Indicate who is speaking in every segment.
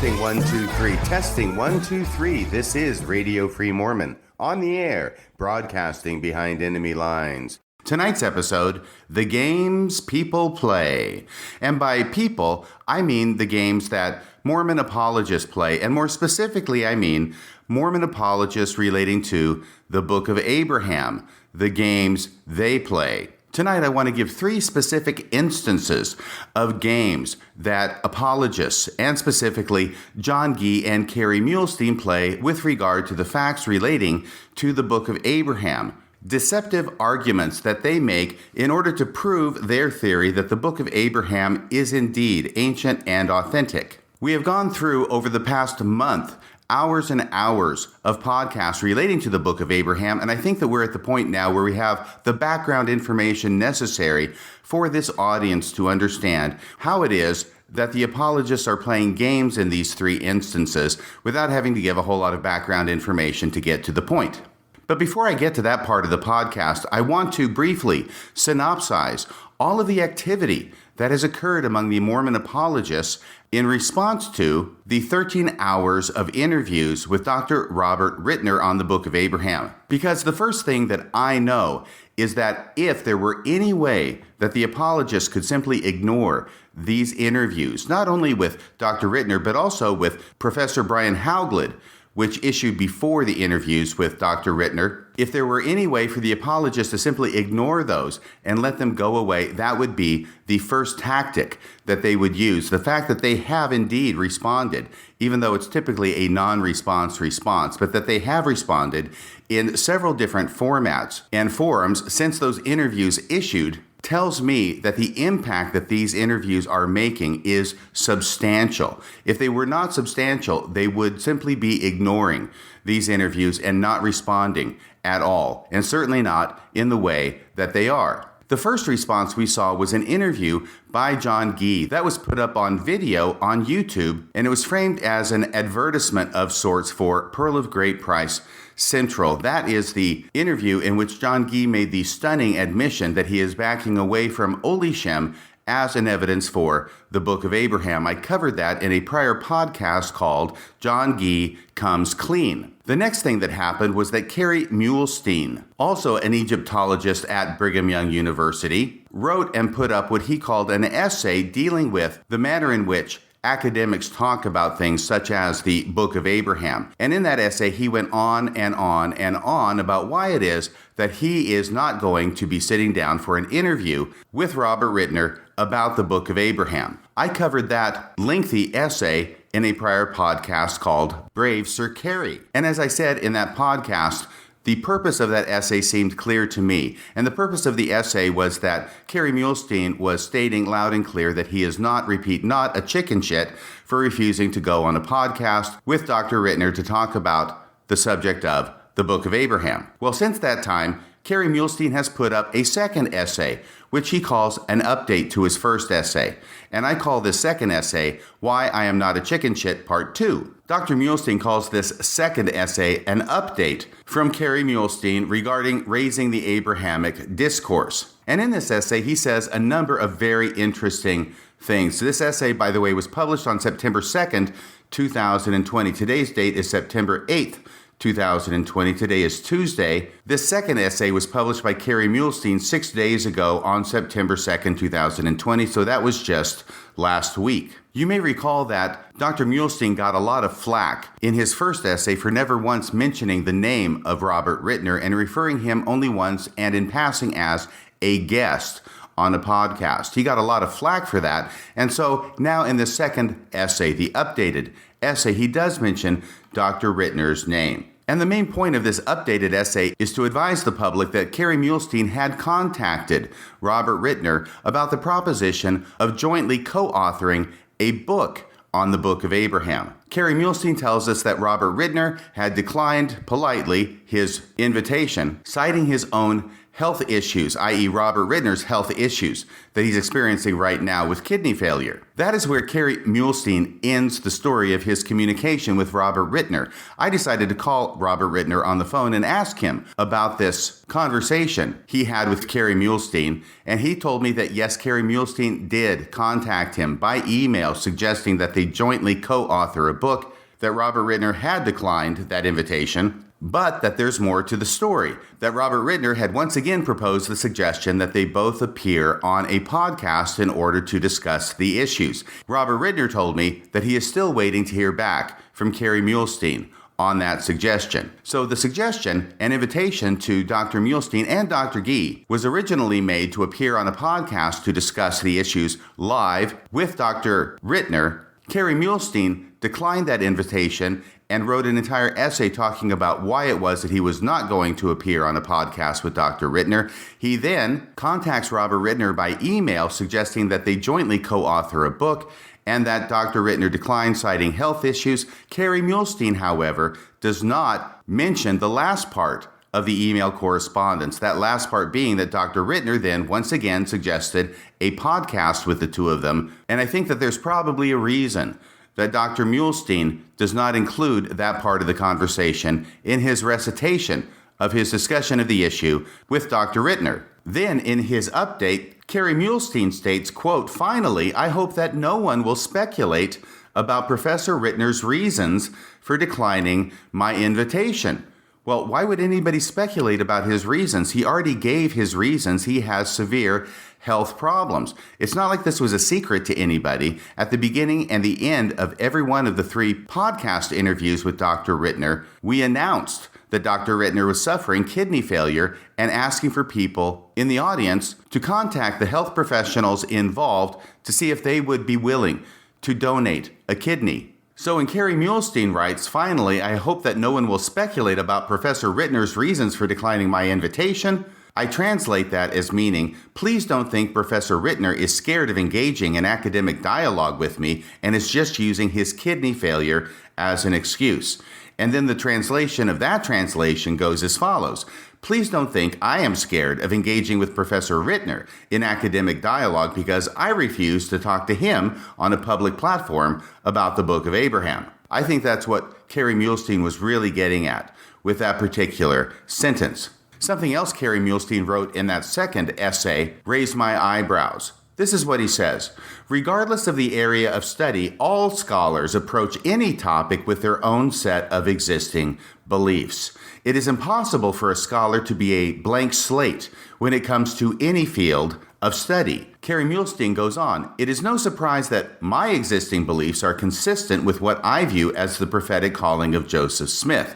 Speaker 1: Testing 1 2 3. Testing 1 2 3. This is Radio Free Mormon on the air, broadcasting behind enemy lines. Tonight's episode, The Games People Play. And by people, I mean the games that Mormon apologists play, and more specifically, I mean Mormon apologists relating to the Book of Abraham, the games they play. Tonight, I want to give 3 specific instances of games that apologists, and specifically John Gee and Kerry Muhlestein, play with regard to the facts relating to the Book of Abraham. Deceptive arguments that they make in order to prove their theory that the Book of Abraham is indeed ancient and authentic. We have gone through, over the past month, hours and hours of podcasts relating to the Book of Abraham, and I think that we're at the point now where we have the background information necessary for this audience to understand how it is that the apologists are playing games in these 3 instances without having to give a whole lot of background information to get to the point. But before I get to that part of the podcast, I want to briefly synopsize all of the activity that has occurred among the Mormon apologists in response to the 13 hours of interviews with Dr. Robert Ritner on the Book of Abraham. Because the first thing that I know is that if there were any way that the apologists could simply ignore these interviews, not only with Dr. Ritner, but also with Professor Brian Hauglid, which issued before the interviews with Dr. Ritner, if there were any way for the apologists to simply ignore those and let them go away, that would be the first tactic that they would use. The fact that they have indeed responded, even though it's typically a non-response response, but that they have responded in several different formats and forums since those interviews issued, tells me that the impact that these interviews are making is substantial. If they were not substantial, they would simply be ignoring these interviews and not responding at all, and certainly not in the way that they are. The first response we saw was an interview by John Gee that was put up on video on YouTube, and it was framed as an advertisement of sorts for Pearl of Great Price Central. That is the interview in which John Gee made the stunning admission that he is backing away from Oli Shem as an evidence for the Book of Abraham. I covered that in a prior podcast called John Gee Comes Clean. The next thing that happened was that Kerry Muhlestein, also an Egyptologist at Brigham Young University, wrote and put up what he called an essay dealing with the manner in which academics talk about things such as the Book of Abraham. And in that essay, he went on and on and on about why it is that he is not going to be sitting down for an interview with Robert Ritner about the Book of Abraham. I covered that lengthy essay in a prior podcast called Brave Sir Kerry. And as I said in that podcast, the purpose of that essay seemed clear to me. And the purpose of the essay was that Kerry Muhlestein was stating loud and clear that he is not a chicken shit for refusing to go on a podcast with Dr. Ritner to talk about the subject of the Book of Abraham. Well, since that time, Kerry Muhlestein has put up a second essay, which he calls an update to his first essay. And I call this second essay, Why I Am Not a Chicken Shit, Part 2. Dr. Muhlestein calls this second essay an update from Kerry Muhlestein regarding raising the Abrahamic discourse. And in this essay, he says a number of very interesting things. This essay, by the way, was published on September 2nd, 2020. Today's date is September 8th. 2020. Today is Tuesday. This second essay was published by Kerry Muhlestein 6 days ago on September 2nd, 2020, so that was just last week. You may recall that Dr. Muhlestein got a lot of flack in his first essay for never once mentioning the name of Robert Ritner and referring him only once and in passing as a guest on a podcast. He got a lot of flack for that, and so now in the second essay, the updated essay, he does mention Dr. Ritner's name. And the main point of this updated essay is to advise the public that Kerry Muhlestein had contacted Robert Ritner about the proposition of jointly co-authoring a book on the Book of Abraham. Kerry Muhlestein tells us that Robert Ritner had declined politely his invitation, citing his own health issues, i.e. Robert Ritner's health issues that he's experiencing right now with kidney failure. That is where Kerry Muhlestein ends the story of his communication with Robert Ritner. I decided to call Robert Ritner on the phone and ask him about this conversation he had with Kerry Muhlestein, and he told me that yes, Kerry Muhlestein did contact him by email suggesting that they jointly co-author a book, that Robert Ritner had declined that invitation, but that there's more to the story, that Robert Ritner had once again proposed the suggestion that they both appear on a podcast in order to discuss the issues. Robert Ritner told me that he is still waiting to hear back from Kerry Muhlestein on that suggestion. So the suggestion, an invitation to Dr. Muhlestein and Dr. Gee, was originally made to appear on a podcast to discuss the issues live with Dr. Ritner. Kerry Muhlestein declined that invitation and wrote an entire essay talking about why it was that he was not going to appear on a podcast with Dr. Ritner. He then contacts Robert Ritner by email suggesting that they jointly co-author a book, and that Dr. Ritner declined, citing health issues. Kerry Muhlestein, however, does not mention the last part of the email correspondence, that last part being that Dr. Ritner then once again suggested a podcast with the two of them, and I think that there's probably a reason that Dr. Muhlestein does not include that part of the conversation in his recitation of his discussion of the issue with Dr. Ritner. Then, in his update, Kerry Muhlestein states, quote, "Finally, I hope that no one will speculate about Professor Ritner's reasons for declining my invitation." Well, why would anybody speculate about his reasons? He already gave his reasons. He has severe health problems. It's not like this was a secret to anybody. At the beginning and the end of every one of the 3 podcast interviews with Dr. Ritner, we announced that Dr. Ritner was suffering kidney failure and asking for people in the audience to contact the health professionals involved to see if they would be willing to donate a kidney. So when Kerry Muhlestein writes, "Finally, I hope that no one will speculate about Professor Ritner's reasons for declining my invitation," I translate that as meaning, please don't think Professor Ritner is scared of engaging in academic dialogue with me and is just using his kidney failure as an excuse. And then the translation of that translation goes as follows. Please don't think I am scared of engaging with Professor Ritner in academic dialogue because I refuse to talk to him on a public platform about the Book of Abraham. I think that's what Kerry Muhlestein was really getting at with that particular sentence. Something else Kerry Muhlestein wrote in that second essay raised my eyebrows. This is what he says. Regardless of the area of study, all scholars approach any topic with their own set of existing beliefs. It is impossible for a scholar to be a blank slate when it comes to any field of study. Kerry Muhlestein goes on, "It is no surprise that my existing beliefs are consistent with what I view as the prophetic calling of Joseph Smith."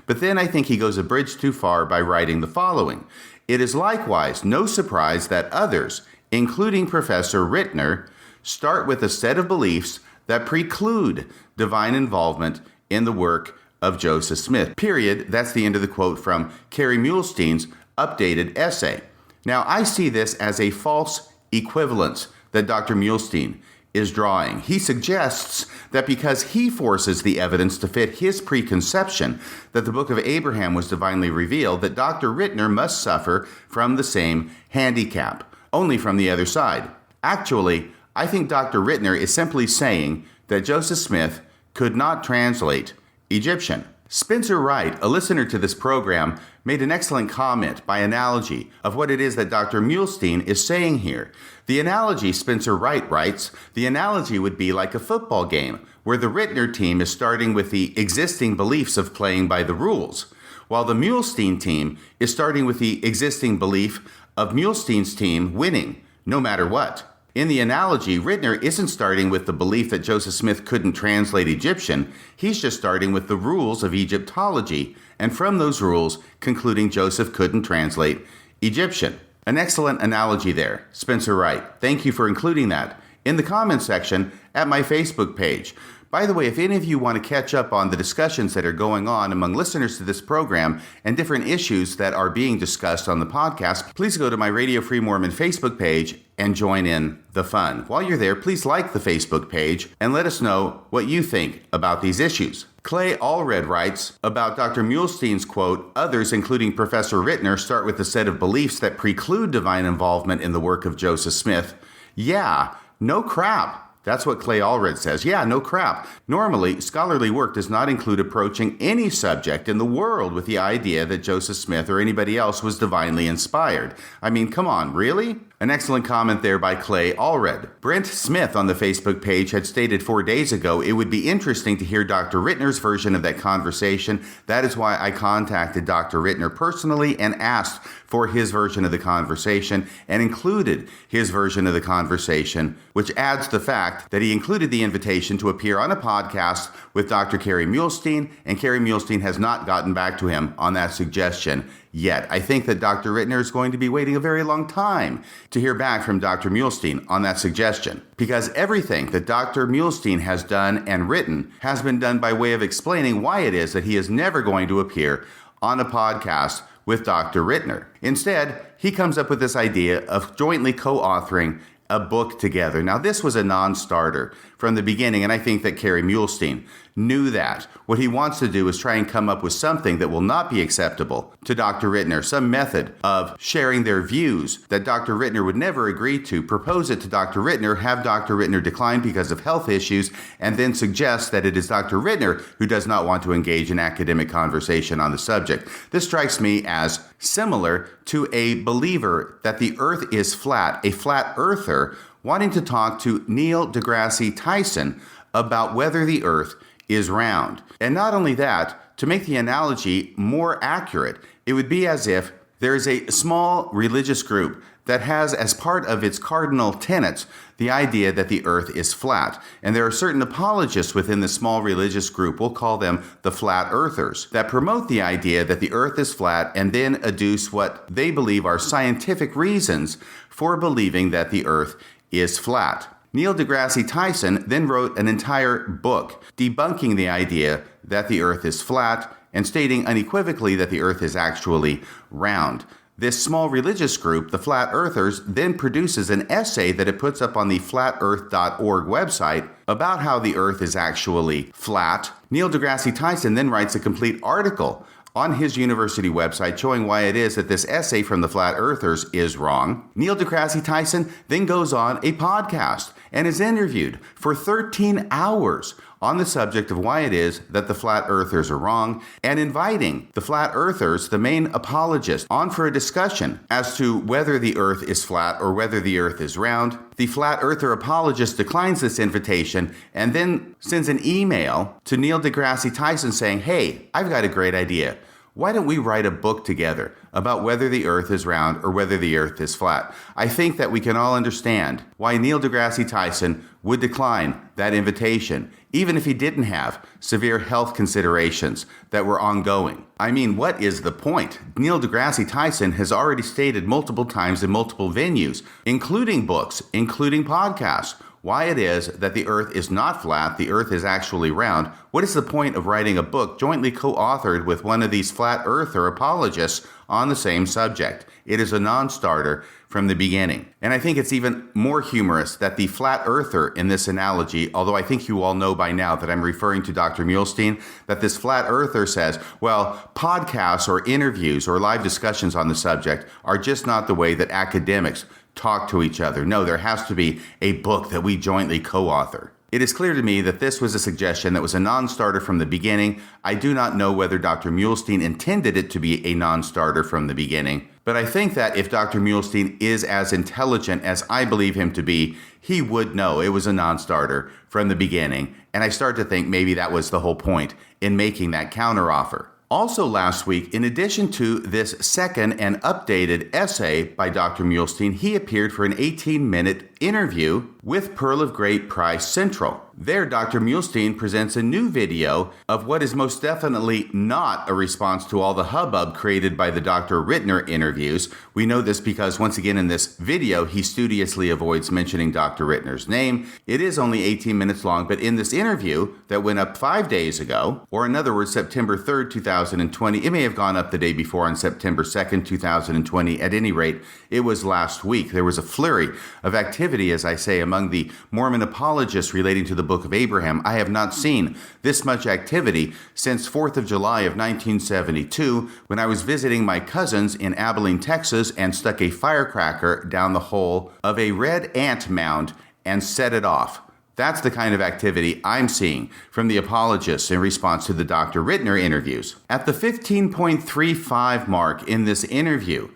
Speaker 1: But then I think he goes a bridge too far by writing the following. "It is likewise no surprise that others, including Professor Ritner, start with a set of beliefs that preclude divine involvement in the work of Joseph Smith." Period. That's the end of the quote from Kerry Muhlestein's updated essay. Now, I see this as a false equivalence that Dr. Muhlestein is drawing. He suggests that because he forces the evidence to fit his preconception that the Book of Abraham was divinely revealed, that Dr. Ritner must suffer from the same handicap, only from the other side. Actually, I think Dr. Ritner is simply saying that Joseph Smith could not translate Egyptian. Spencer Wright, a listener to this program, made an excellent comment by analogy of what it is that Dr. Muhlestein is saying here. The analogy, Spencer Wright writes, the analogy would be like a football game where the Ritner team is starting with the existing beliefs of playing by the rules, while the Muhlestein team is starting with the existing belief of Muhlestein's team winning, no matter what. In the analogy, Ritner isn't starting with the belief that Joseph Smith couldn't translate Egyptian. He's just starting with the rules of Egyptology, and from those rules, concluding Joseph couldn't translate Egyptian. An excellent analogy there, Spencer Wright. Thank you for including that in the comments section at my Facebook page. By the way, if any of you want to catch up on the discussions that are going on among listeners to this program and different issues that are being discussed on the podcast, please go to my Radio Free Mormon Facebook page and join in the fun. While you're there, please like the Facebook page and let us know what you think about these issues. Clay Allred writes about Dr. Muhlstein's quote, "Others, including Professor Ritner, start with a set of beliefs that preclude divine involvement in the work of Joseph Smith." Yeah, no crap. That's what Clay Allred says. Yeah, no crap. Normally, scholarly work does not include approaching any subject in the world with the idea that Joseph Smith or anybody else was divinely inspired. I mean, come on, really? An excellent comment there by Clay Allred. Brent Smith on the Facebook page had stated 4 days ago, "It would be interesting to hear Dr. Ritner's version of that conversation. That is why I contacted Dr. Ritner personally and asked for his version of the conversation and included his version of the conversation, which adds the fact that he included the invitation to appear on a podcast with Dr. Carey Muhlstein, and Carey Muhlstein has not gotten back to him on that suggestion yet. I think that Dr. Ritner is going to be waiting a very long time to hear back from Dr. Muhlstein on that suggestion, because everything that Dr. Muhlstein has done and written has been done by way of explaining why it is that he is never going to appear on a podcast with Dr. Ritner. Instead, he comes up with this idea of jointly co-authoring a book together. Now, this was a non-starter from the beginning, and I think that Carey Muhlstein knew that. What he wants to do is try and come up with something that will not be acceptable to Dr. Ritner, some method of sharing their views that Dr. Ritner would never agree to, propose it to Dr. Ritner, have Dr. Ritner decline because of health issues, and then suggest that it is Dr. Ritner who does not want to engage in academic conversation on the subject. This strikes me as similar to a believer that the earth is flat, a flat earther wanting to talk to Neil deGrasse Tyson about whether the earth is round. And not only that, to make the analogy more accurate, it would be as if there is a small religious group that has as part of its cardinal tenets the idea that the earth is flat. And there are certain apologists within the small religious group, we'll call them the flat earthers, that promote the idea that the earth is flat and then adduce what they believe are scientific reasons for believing that the earth is flat. Neil deGrasse Tyson then wrote an entire book debunking the idea that the earth is flat and stating unequivocally that the earth is actually round. This small religious group, the Flat Earthers, then produces an essay that it puts up on the flatearth.org website about how the earth is actually flat. Neil deGrasse Tyson then writes a complete article on his university website showing why it is that this essay from the Flat Earthers is wrong. Neil deGrasse Tyson then goes on a podcast and is interviewed for 13 hours on the subject of why it is that the Flat Earthers are wrong, and inviting the Flat Earthers, the main apologists, on for a discussion as to whether the earth is flat or whether the earth is round. The Flat Earther apologist declines this invitation and then sends an email to Neil deGrasse Tyson saying, "Hey, I've got a great idea. Why don't we write a book together about whether the earth is round or whether the earth is flat?" I think that we can all understand why Neil deGrasse Tyson would decline that invitation, even if he didn't have severe health considerations that were ongoing. I mean, what is the point? Neil deGrasse Tyson has already stated multiple times in multiple venues, including books, including podcasts, why it is that the earth is not flat, the earth is actually round. What is the point of writing a book jointly co-authored with one of these flat earther apologists on the same subject? It is a non-starter from the beginning. And I think it's even more humorous that the flat earther in this analogy, although I think you all know by now that I'm referring to Dr. Muhlstein, that this flat earther says, well, podcasts or interviews or live discussions on the subject are just not the way that academics talk to each other. No, there has to be a book that we jointly co-author. It is clear to me that this was a suggestion that was a non-starter from the beginning. I do not know whether Dr. Muhlstein intended it to be a non-starter from the beginning, but I think that if Dr. Muhlstein is as intelligent as I believe him to be, he would know it was a non-starter from the beginning, and I start to think maybe that was the whole point in making that counteroffer. Also last week, in addition to this second and updated essay by Dr. Muhlstein, he appeared for an 18-minute interview with Pearl of Great Price Central. There, Dr. Muhlestein presents a new video of what is most definitely not a response to all the hubbub created by the Dr. Ritner interviews. We know this because, once again, in this video, he studiously avoids mentioning Dr. Ritner's name. It is only 18 minutes long, but in this interview that went up 5 days ago, or in other words, September 3rd, 2020, it may have gone up the day before on September 2nd, 2020. At any rate, it was last week. There was a flurry of activity, as I say, among the Mormon apologists relating to the Book of Abraham. I have not seen this much activity since 4th of July of 1972, when I was visiting my cousins in Abilene, Texas, and stuck a firecracker down the hole of a red ant mound and set it off. That's the kind of activity I'm seeing from the apologists in response to the Dr. Ritner interviews. At the 15.35 mark in this interview,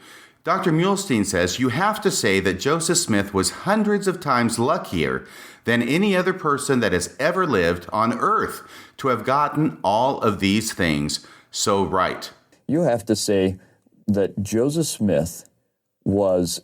Speaker 1: Dr. Muhlestein says you have to say that Joseph Smith was hundreds of times luckier than any other person that has ever lived on earth to have gotten all of these things so right.
Speaker 2: You have to say that Joseph Smith was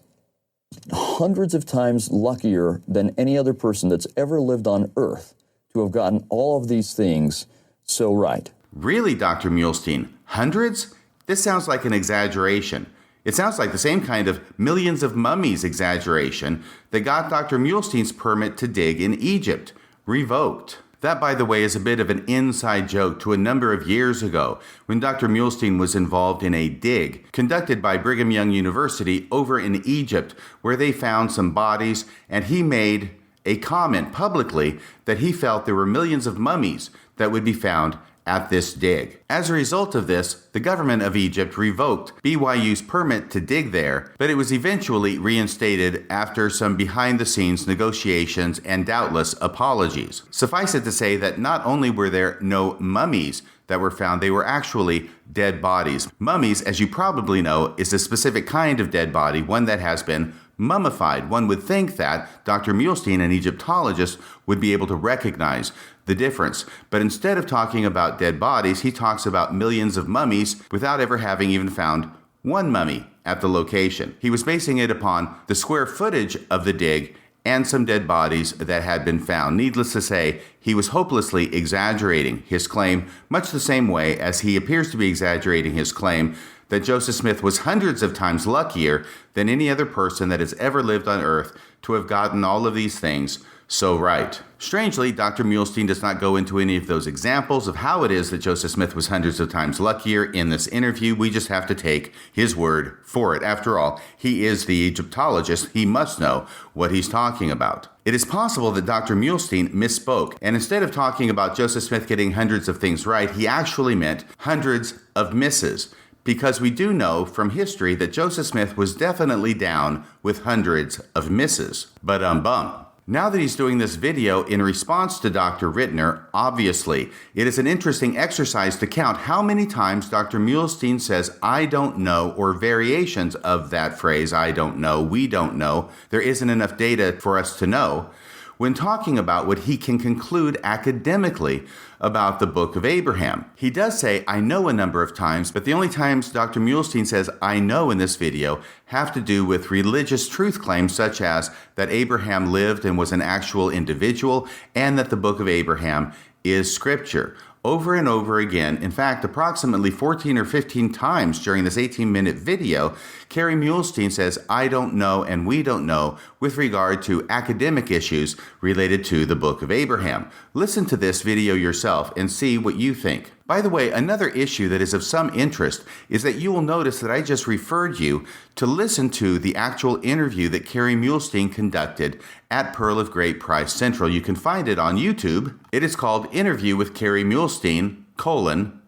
Speaker 2: hundreds of times luckier than any other person that's ever lived on earth to have gotten all of these things so right.
Speaker 1: Really, Dr. Muhlestein? Hundreds? This sounds like an exaggeration. It sounds like the same kind of millions of mummies exaggeration that got Dr. Muhlestein's permit to dig in Egypt revoked. That, by the way, is a bit of an inside joke to a number of years ago when Dr. Muhlestein was involved in a dig conducted by Brigham Young University over in Egypt, where they found some bodies, and he made a comment publicly that he felt there were millions of mummies that would be found at this dig. As a result of this, the government of Egypt revoked BYU's permit to dig there, but it was eventually reinstated after some behind-the-scenes negotiations and doubtless apologies. Suffice it to say that not only were there no mummies that were found, they were actually dead bodies. Mummies, as you probably know, is a specific kind of dead body, one that has been mummified. One would think that Dr. Muhlestein, an Egyptologist, would be able to recognize the difference. But instead of talking about dead bodies, he talks about millions of mummies without ever having even found one mummy at the location. He was basing it upon the square footage of the dig and some dead bodies that had been found. Needless to say, he was hopelessly exaggerating his claim, much the same way as he appears to be exaggerating his claim that Joseph Smith was hundreds of times luckier than any other person that has ever lived on earth to have gotten all of these things so right. Strangely, Dr. Muhlestein does not go into any of those examples of how it is that Joseph Smith was hundreds of times luckier in this interview. We just have to take his word for it. After all, he is the Egyptologist. He must know what he's talking about. It is possible that Dr. Muhlestein misspoke, and instead of talking about Joseph Smith getting hundreds of things right, he actually meant hundreds of misses. Because we do know from history that Joseph Smith was definitely down with hundreds of misses. But bum. Now that he's doing this video in response to Dr. Ritner, obviously, it is an interesting exercise to count how many times Dr. Muhlestein says, I don't know, or variations of that phrase, I don't know, we don't know. There isn't enough data for us to know, when talking about what he can conclude academically about the Book of Abraham. He does say, I know a number of times, but the only times Dr. Muhlestein says, I know in this video, have to do with religious truth claims such as that Abraham lived and was an actual individual, and that the Book of Abraham is scripture. Over and over again, in fact, approximately 14 or 15 times during this 18-minute video, Kerry Muhlestein says, I don't know and we don't know with regard to academic issues related to the Book of Abraham. Listen to this video yourself and see what you think. By the way, another issue that is of some interest is that you will notice that I just referred you to listen to the actual interview that Kerry Muhlestein conducted at Pearl of Great Price Central. You can find it on YouTube. It is called Interview with Kerry Muhlestein,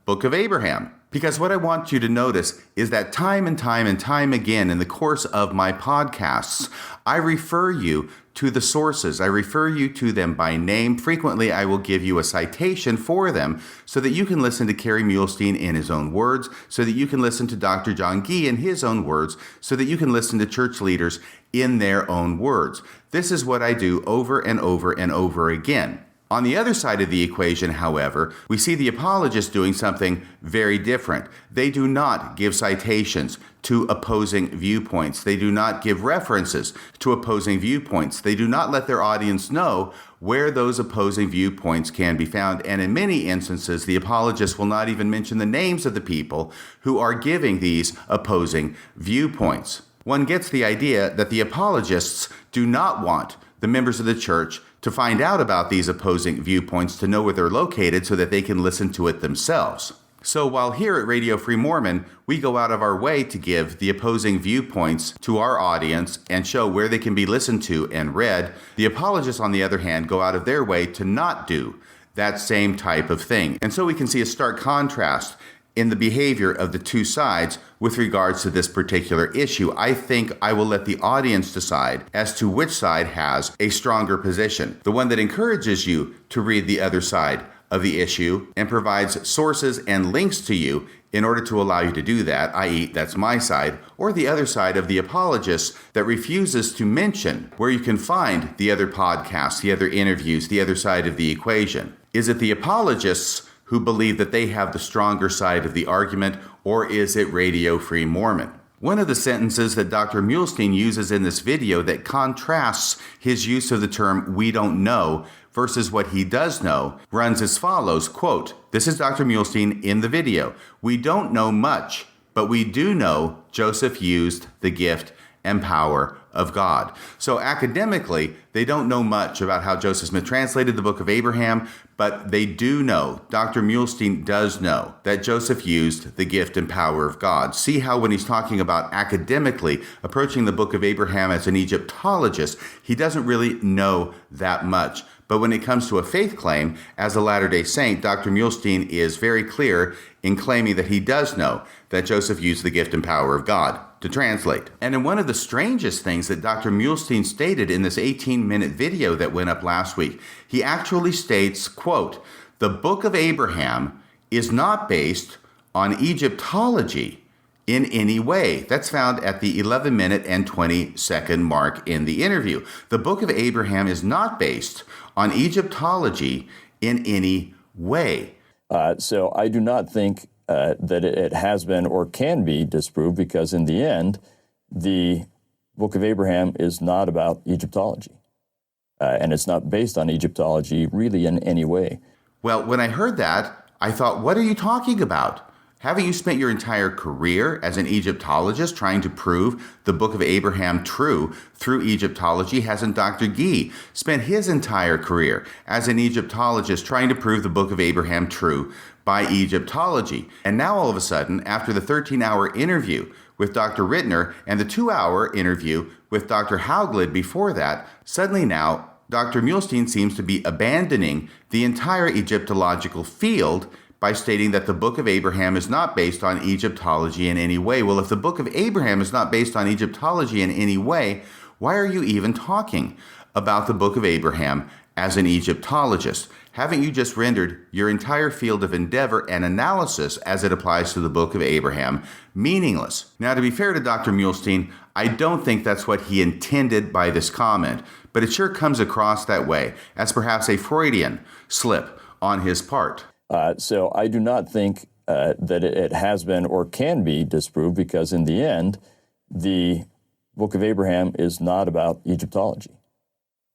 Speaker 1: Book of Abraham. Because what I want you to notice is that time and time again in the course of my podcasts, I refer you to the sources. I refer you to them by name. Frequently, I will give you a citation for them so that you can listen to Kerry Muhlestein in his own words, so that you can listen to Dr. John Gee in his own words, so that you can listen to church leaders in their own words. This is what I do over and over and over again. On the other side of the equation, however, we see the apologists doing something very different. They do not give citations to opposing viewpoints. They do not give references to opposing viewpoints. They do not let their audience know where those opposing viewpoints can be found. And in many instances, the apologists will not even mention the names of the people who are giving these opposing viewpoints. One gets the idea that the apologists do not want the members of the church to find out about these opposing viewpoints, to know where they're located so that they can listen to it themselves. So while here at Radio Free Mormon, we go out of our way to give the opposing viewpoints to our audience and show where they can be listened to and read, the apologists, on the other hand, go out of their way to not do that same type of thing. And so we can see a stark contrast in the behavior of the two sides with regards to this particular issue. I think I will let the audience decide as to which side has a stronger position. The one that encourages you to read the other side of the issue and provides sources and links to you in order to allow you to do that, i.e. that's my side, or the other side of the apologists that refuses to mention where you can find the other podcasts, the other interviews, the other side of the equation. Is it the apologists who believe that they have the stronger side of the argument, or is it Radio Free Mormon? One of the sentences that Dr. Muhlestein uses in this video that contrasts his use of the term "we don't know" versus what he does know runs as follows, quote, this is Dr. Muhlestein in the video. "We don't know much, but we do know Joseph used the gift and power of God." So academically, they don't know much about how Joseph Smith translated the Book of Abraham, but they do know, Dr. Muhlestein does know, that Joseph used the gift and power of God. See how when he's talking about academically approaching the Book of Abraham as an Egyptologist, he doesn't really know that much. But when it comes to a faith claim, as a Latter-day Saint, Dr. Muhlestein is very clear in claiming that he does know that Joseph used the gift and power of God to translate. And in one of the strangest things that Dr. Muhlestein stated in this 18-minute video that went up last week, he actually states, quote, "The Book of Abraham is not based on Egyptology in any way." That's found at the 11-minute and 20-second mark in the interview. The Book of Abraham is not based on Egyptology in any way.
Speaker 2: So I do not think that it has been or can be disproved, because in the end, the Book of Abraham is not about Egyptology. And it's not based on Egyptology really in any way.
Speaker 1: Well, when I heard that, I thought, what are you talking about? Haven't you spent your entire career as an Egyptologist trying to prove the Book of Abraham true through Egyptology? Hasn't Dr. Gee spent his entire career as an Egyptologist trying to prove the Book of Abraham true by Egyptology? And now all of a sudden, after the 13-hour interview with Dr. Ritner and the 2-hour interview with Dr. Hauglid before that, suddenly now Dr. Muhlestein seems to be abandoning the entire Egyptological field by stating that the Book of Abraham is not based on Egyptology in any way. Well, if the Book of Abraham is not based on Egyptology in any way, why are you even talking about the Book of Abraham as an Egyptologist? Haven't you just rendered your entire field of endeavor and analysis as it applies to the Book of Abraham meaningless? Now, to be fair to Dr. Muhlestein, I don't think that's what he intended by this comment, but it sure comes across that way as perhaps a Freudian slip on his part.
Speaker 2: So I do not think that it has been or can be disproved, because in the end, the Book of Abraham is not about Egyptology.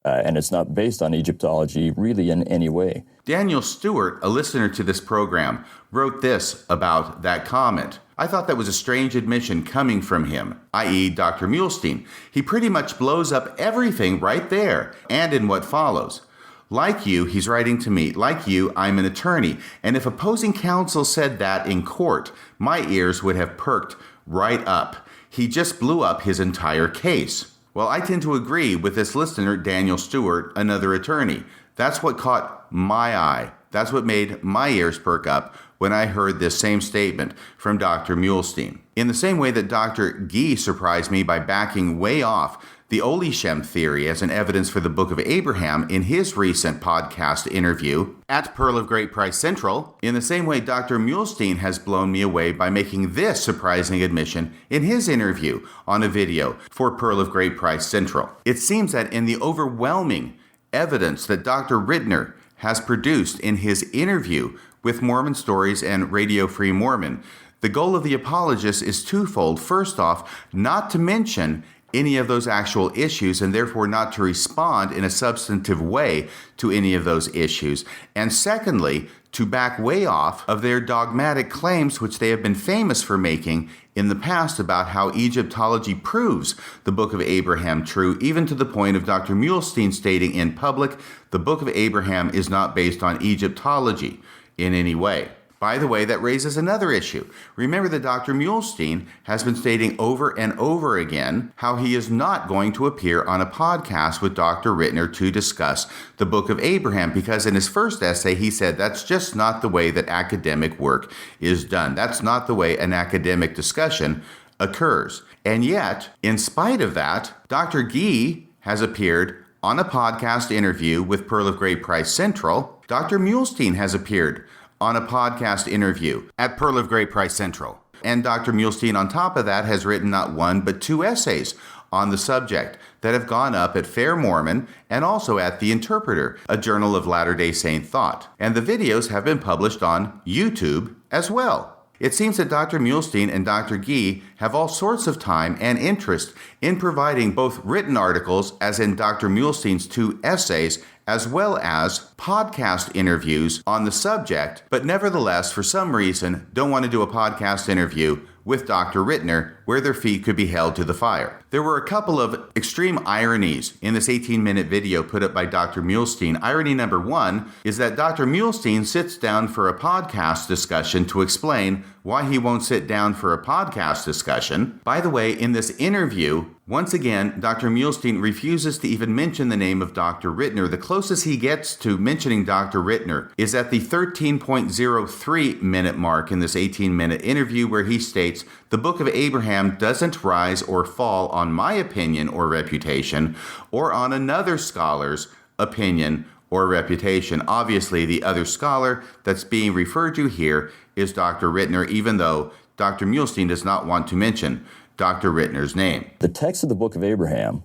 Speaker 2: And it's not based on Egyptology really in any way.
Speaker 1: Daniel Stewart, a listener to this program, wrote this about that comment. "I thought that was a strange admission coming from him," i.e. Dr. Muhlestein. "He pretty much blows up everything right there and in what follows. Like you," he's writing to me, "like you, I'm an attorney, and if opposing counsel said that in court, my ears would have perked right up. He just blew up his entire case." Well, I tend to agree with this listener, Daniel Stewart, another attorney. That's what caught my eye. That's what made my ears perk up when I heard this same statement from Dr. Muhlestein. In the same way that Dr. Gee surprised me by backing way off the Olishem theory as an evidence for the Book of Abraham in his recent podcast interview at Pearl of Great Price Central, in the same way Dr. Muhlestein has blown me away by making this surprising admission in his interview on a video for Pearl of Great Price Central. It seems that in the overwhelming evidence that Dr. Ritner has produced in his interview with Mormon Stories and Radio Free Mormon. The goal of the apologists is twofold. First off, not to mention any of those actual issues and therefore not to respond in a substantive way to any of those issues. And secondly, to back way off of their dogmatic claims, which they have been famous for making in the past about how Egyptology proves the Book of Abraham true, even to the point of Dr. Muhlestein stating in public, the Book of Abraham is not based on Egyptology in any way. By the way, that raises another issue. Remember that Dr. Muhlestein has been stating over and over again how he is not going to appear on a podcast with Dr. Ritner to discuss the Book of Abraham, because in his first essay he said that's just not the way that academic work is done. That's not the way an academic discussion occurs. And yet, in spite of that, Dr. Gee has appeared on a podcast interview with Pearl of Great Price Central. Dr. Muhlestein has appeared on a podcast interview at Pearl of Great Price Central. And Dr. Muhlestein, on top of that, has written not one, but 2 essays on the subject that have gone up at Fair Mormon and also at The Interpreter, a journal of Latter-day Saint thought. And the videos have been published on YouTube as well. It seems that Dr. Muhlestein and Dr. Gee have all sorts of time and interest in providing both written articles, as in Dr. Muhlstein's 2 essays, as well as podcast interviews on the subject, but nevertheless, for some reason, don't want to do a podcast interview with Dr. Ritner where their feet could be held to the fire. There were a couple of extreme ironies in this 18-minute video put up by Dr. Muhlestein. Irony number 1 is that Dr. Muhlestein sits down for a podcast discussion to explain why he won't sit down for a podcast discussion. By the way, in this interview, once again, Dr. Muhlestein refuses to even mention the name of Dr. Ritner. The closest he gets to mentioning Dr. Ritner is at the 13.03 minute mark in this 18-minute interview, where he states, "The Book of Abraham doesn't rise or fall on my opinion or reputation, or on another scholar's opinion or reputation." Obviously, the other scholar that's being referred to here is Dr. Ritner, even though Dr. Muhlestein does not want to mention Dr. Ritner's name.
Speaker 2: The text of the Book of Abraham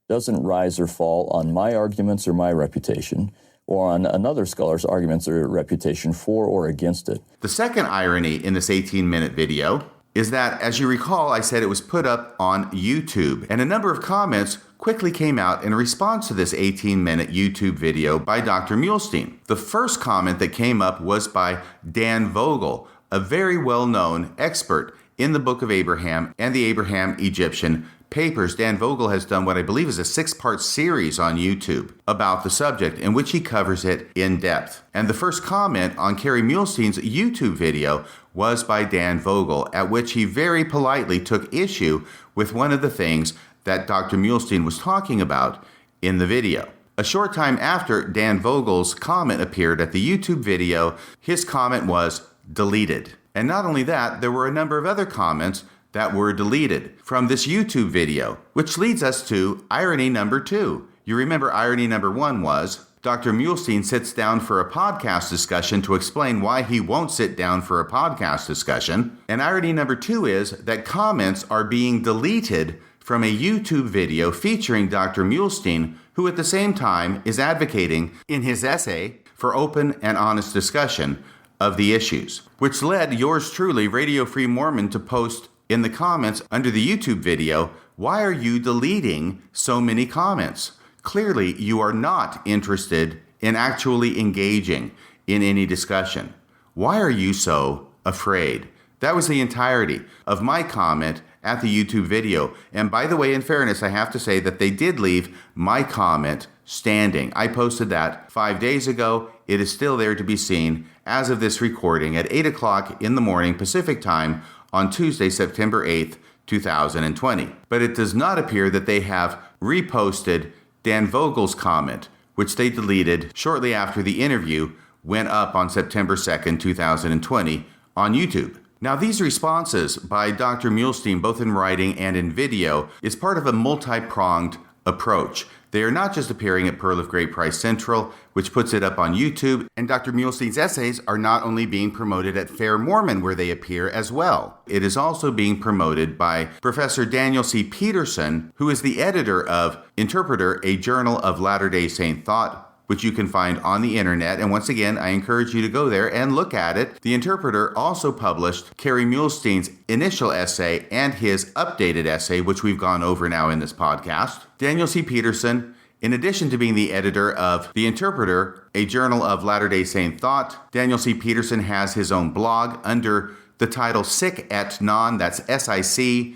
Speaker 2: doesn't rise or fall on my arguments or my reputation, or on another scholar's arguments or reputation for or against it.
Speaker 1: The second irony in this 18-minute video is that, as you recall, I said it was put up on YouTube, and a number of comments quickly came out in response to this 18-minute YouTube video by Dr. Muhlestein. The first comment that came up was by Dan Vogel, a very well-known expert in the Book of Abraham and the Abraham-Egyptian papers. Dan Vogel has done what I believe is a 6-part series on YouTube about the subject, in which he covers it in depth. And the first comment on Kerry Muhlstein's YouTube video was by Dan Vogel, at which he very politely took issue with one of the things that Dr. Muhlestein was talking about in the video. A short time after Dan Vogel's comment appeared at the YouTube video, his comment was deleted. And not only that, there were a number of other comments that were deleted from this YouTube video, which leads us to irony number 2. You remember irony number 1 was Dr. Muhlestein sits down for a podcast discussion to explain why he won't sit down for a podcast discussion. And irony number 2 is that comments are being deleted from a YouTube video featuring Dr. Muhlestein, who at the same time is advocating in his essay for open and honest discussion of the issues, which led yours truly, Radio Free Mormon, to post in the comments under the YouTube video, "Why are you deleting so many comments? Clearly, you are not interested in actually engaging in any discussion. Why are you so afraid?" That was the entirety of my comment at the YouTube video. And by the way, in fairness, I have to say that they did leave my comment standing. I posted that 5 days ago. It is still there to be seen as of this recording at 8 o'clock in the morning Pacific time on Tuesday, September 8th, 2020. But it does not appear that they have reposted Dan Vogel's comment, which they deleted shortly after the interview went up on September 2nd, 2020 on YouTube. Now, these responses by Dr. Muhlestein, both in writing and in video, is part of a multi-pronged approach. They are not just appearing at Pearl of Great Price Central, which puts it up on YouTube, and Dr. Muhlstein's essays are not only being promoted at Fair Mormon, where they appear as well. It is also being promoted by Professor Daniel C. Peterson, who is the editor of Interpreter, a journal of Latter-day Saint thought, which you can find on the internet. And once again, I encourage you to go there and look at it. The Interpreter also published Kerry Muhlstein's initial essay and his updated essay, which we've gone over now in this podcast. Daniel C. Peterson, in addition to being the editor of The Interpreter, a journal of Latter-day Saint thought, Daniel C. Peterson has his own blog under the title Sic et Non, that's SICETNON.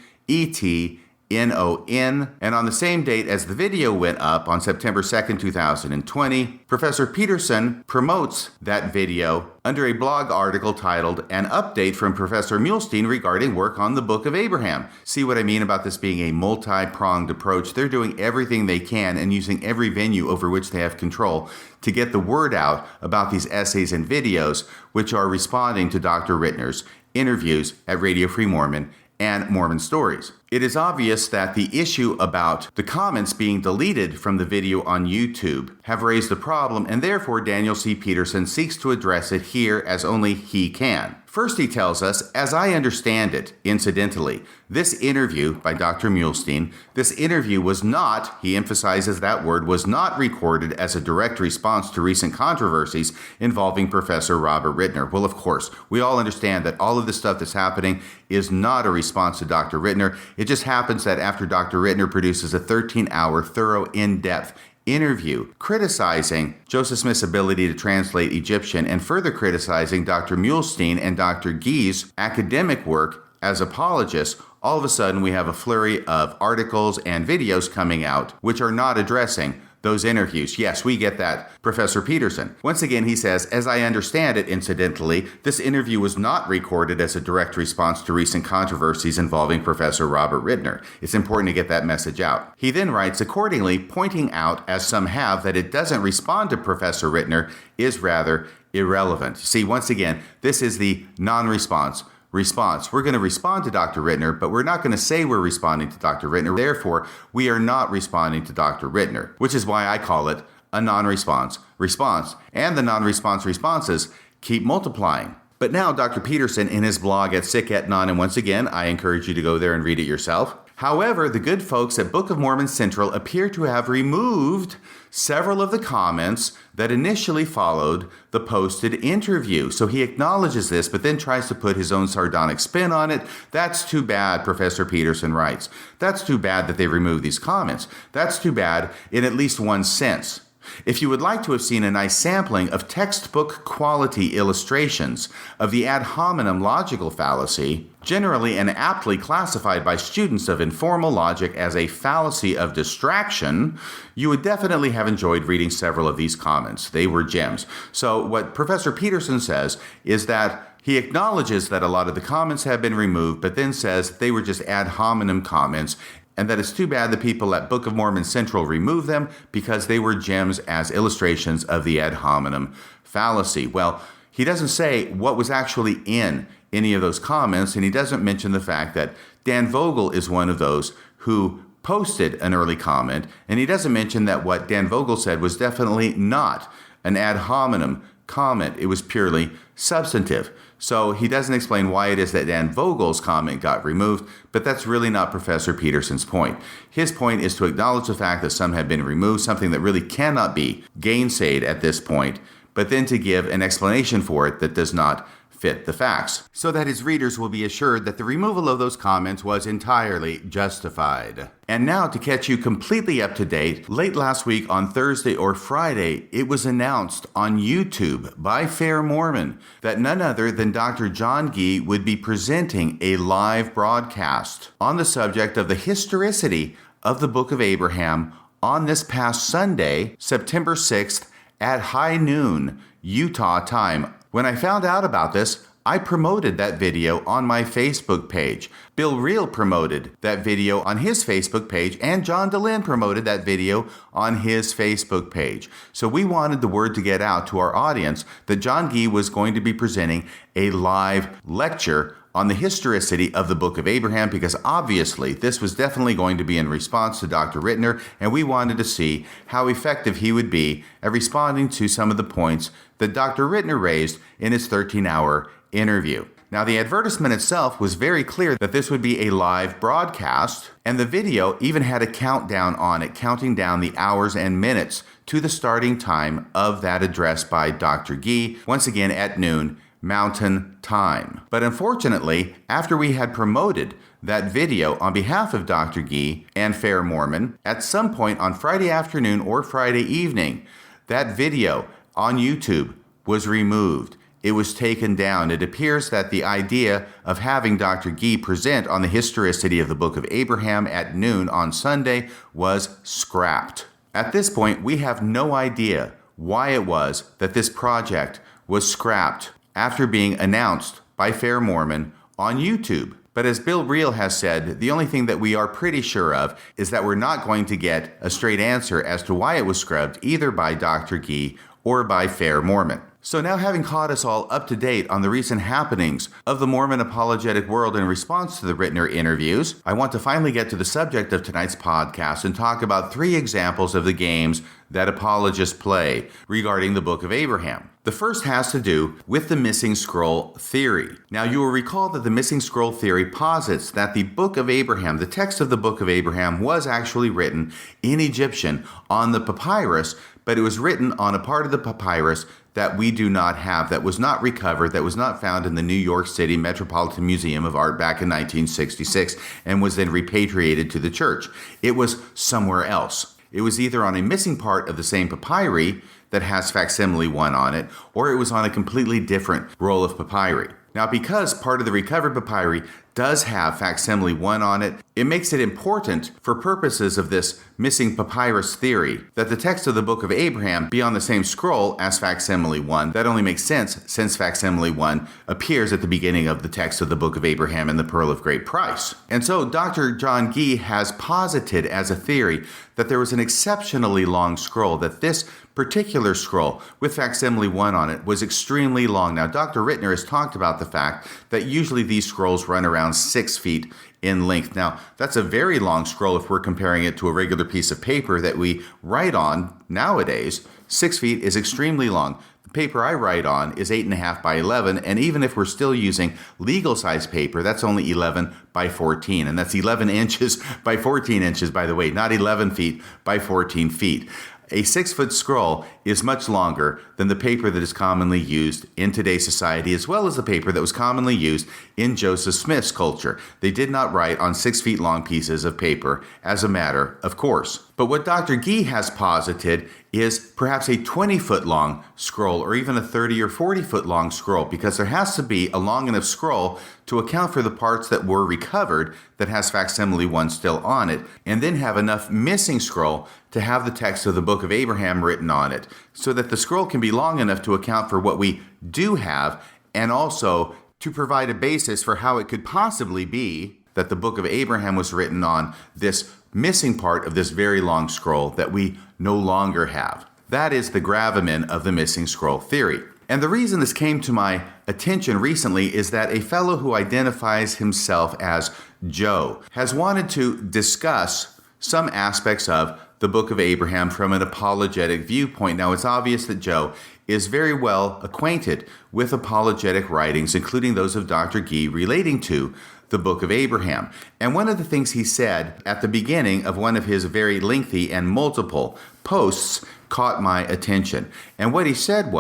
Speaker 1: And on the same date as the video went up on September 2nd, 2020, Professor Peterson promotes that video under a blog article titled An Update from Professor Muhlstein Regarding Work on the Book of Abraham. See what I mean about this being a multi-pronged approach? They're doing everything they can and using every venue over which they have control to get the word out about these essays and videos, which are responding to Dr. Ritner's interviews at Radio Free Mormon and Mormon Stories. It is obvious that the issue about the comments being deleted from the video on YouTube have raised a problem, and therefore Daniel C. Peterson seeks to address it here as only he can. First, he tells us, as I understand it, incidentally, this interview by Dr. Muhlstein, this interview was not, he emphasizes that word, was not recorded as a direct response to recent controversies involving Professor Robert Ritner. Well, of course, we all understand that all of this stuff that's happening is not a response to Dr. Ritner. It just happens that after Dr. Ritner produces a 13-hour, thorough, in-depth interview criticizing Joseph Smith's ability to translate Egyptian and further criticizing Dr. Muhlstein and Dr. Gee's academic work as apologists, all of a sudden we have a flurry of articles and videos coming out which are not addressing those interviews. Yes, we get that, Professor Peterson. Once again, he says, as I understand it, incidentally, this interview was not recorded as a direct response to recent controversies involving Professor Robert Ritner. It's important to get that message out. He then writes, accordingly, pointing out, as some have, that it doesn't respond to Professor Ritner is rather irrelevant. See, once again, this is the non-response response. We're going to respond to Dr. Ritner, but we're not going to say we're responding to Dr. Ritner. Therefore, we are not responding to Dr. Ritner, which is why I call it a non-response response. And the non-response responses keep multiplying. But now Dr. Peterson in his blog at Sic et Non, and once again, I encourage you to go there and read it yourself. However, the good folks at Book of Mormon Central appear to have removed several of the comments that initially followed the posted interview. So he acknowledges this, but then tries to put his own sardonic spin on it. That's too bad, Professor Peterson writes. That's too bad that they removed these comments. That's too bad in at least one sense. If you would like to have seen a nice sampling of textbook quality illustrations of the ad hominem logical fallacy, generally and aptly classified by students of informal logic as a fallacy of distraction, you would definitely have enjoyed reading several of these comments. They were gems. So what Professor Peterson says is that he acknowledges that a lot of the comments have been removed, but then says they were just ad hominem comments, and that it's too bad the people at Book of Mormon Central removed them because they were gems as illustrations of the ad hominem fallacy. Well, he doesn't say what was actually in any of those comments, and he doesn't mention the fact that Dan Vogel is one of those who posted an early comment, and he doesn't mention that what Dan Vogel said was definitely not an ad hominem comment. It was purely substantive. So he doesn't explain why it is that Dan Vogel's comment got removed, but that's really not Professor Peterson's point. His point is to acknowledge the fact that some have been removed, something that really cannot be gainsaid at this point, but then to give an explanation for it that does not fit the facts, so that his readers will be assured that the removal of those comments was entirely justified. And now, to catch you completely up to date, late last week on Thursday or Friday, it was announced on YouTube by Fair Mormon that none other than Dr. John Gee would be presenting a live broadcast on the subject of the historicity of the Book of Abraham on this past Sunday, September 6th at high noon, Utah time. When I found out about this, I promoted that video on my Facebook page. Bill Reel promoted that video on his Facebook page, and John DeLynn promoted that video on his Facebook page. So we wanted the word to get out to our audience that John Gee was going to be presenting a live lecture on the historicity of the Book of Abraham, because obviously this was definitely going to be in response to Dr. Ritner, and we wanted to see how effective he would be at responding to some of the points that Dr. Ritner raised in his 13-hour interview. Now, the advertisement itself was very clear that this would be a live broadcast, and the video even had a countdown on it, counting down the hours and minutes to the starting time of that address by Dr. Gee, once again at noon Mountain Time. But unfortunately, after we had promoted that video on behalf of Dr. Gee and Fair Mormon, at some point on Friday afternoon or Friday evening, that video on YouTube was removed. It was taken down. It appears that the idea of having Dr. Gee present on the historicity of the Book of Abraham at noon on Sunday was scrapped. At this point, we have no idea why it was that this project was scrapped after being announced by Fair Mormon on YouTube. But as Bill Reel has said, the only thing that we are pretty sure of is that we're not going to get a straight answer as to why it was scrubbed either by Dr. Gee or by Fair Mormon. So now, having caught us all up to date on the recent happenings of the Mormon apologetic world in response to the Ritner interviews, I want to finally get to the subject of tonight's podcast and talk about 3 examples of the games that apologists play regarding the Book of Abraham. The first has to do with the missing scroll theory. Now, you will recall that the missing scroll theory posits that the Book of Abraham, the text of the Book of Abraham, was actually written in Egyptian on the papyrus, but it was written on a part of the papyrus that we do not have, that was not recovered, that was not found in the New York City Metropolitan Museum of Art back in 1966, and was then repatriated to the church. It was somewhere else. It was either on a missing part of the same papyri that has facsimile 1 on it, or it was on a completely different roll of papyri. Now, because part of the recovered papyri does have facsimile 1 on it, it makes it important for purposes of this missing papyrus theory that the text of the Book of Abraham be on the same scroll as facsimile 1. That only makes sense since facsimile 1 appears at the beginning of the text of the Book of Abraham in the Pearl of Great Price. And so Dr. John Gee has posited as a theory that there was an exceptionally long scroll, that this particular scroll with facsimile 1 on it was extremely long. Now, Dr. Ritner has talked about the fact that usually these scrolls run around 6 feet in length. Now, that's a very long scroll if we're comparing it to a regular piece of paper that we write on nowadays. 6 feet is extremely long. The paper I write on is 8.5 by 11, and even if we're still using legal size paper, that's only 11 by 14, and that's 11 inches by 14 inches, by the way, not 11 feet by 14 feet. A 6-foot scroll is much longer than the paper that is commonly used in today's society, as well as the paper that was commonly used in Joseph Smith's culture. They did not write on 6 feet long pieces of paper as a matter of course. But what Dr. Gee has posited is perhaps a 20-foot long scroll, or even a 30 or 40-foot long scroll, because there has to be a long enough scroll to account for the parts that were recovered that has facsimile 1 still on it, and then have enough missing scroll to have the text of the Book of Abraham written on it, so that the scroll can be long enough to account for what we do have, and also to provide a basis for how it could possibly be that the Book of Abraham was written on this missing part of this very long scroll that we no longer have. That is the gravamen of the missing scroll theory. And the reason this came to my attention recently is that a fellow who identifies himself as Joe has wanted to discuss some aspects of the Book of Abraham from an apologetic viewpoint. Now, it's obvious that Joe is very well acquainted with apologetic writings, including those of Dr. Gee relating to the Book of Abraham. And one of the things he said at the beginning of one of his very lengthy and multiple posts caught my attention. And what he said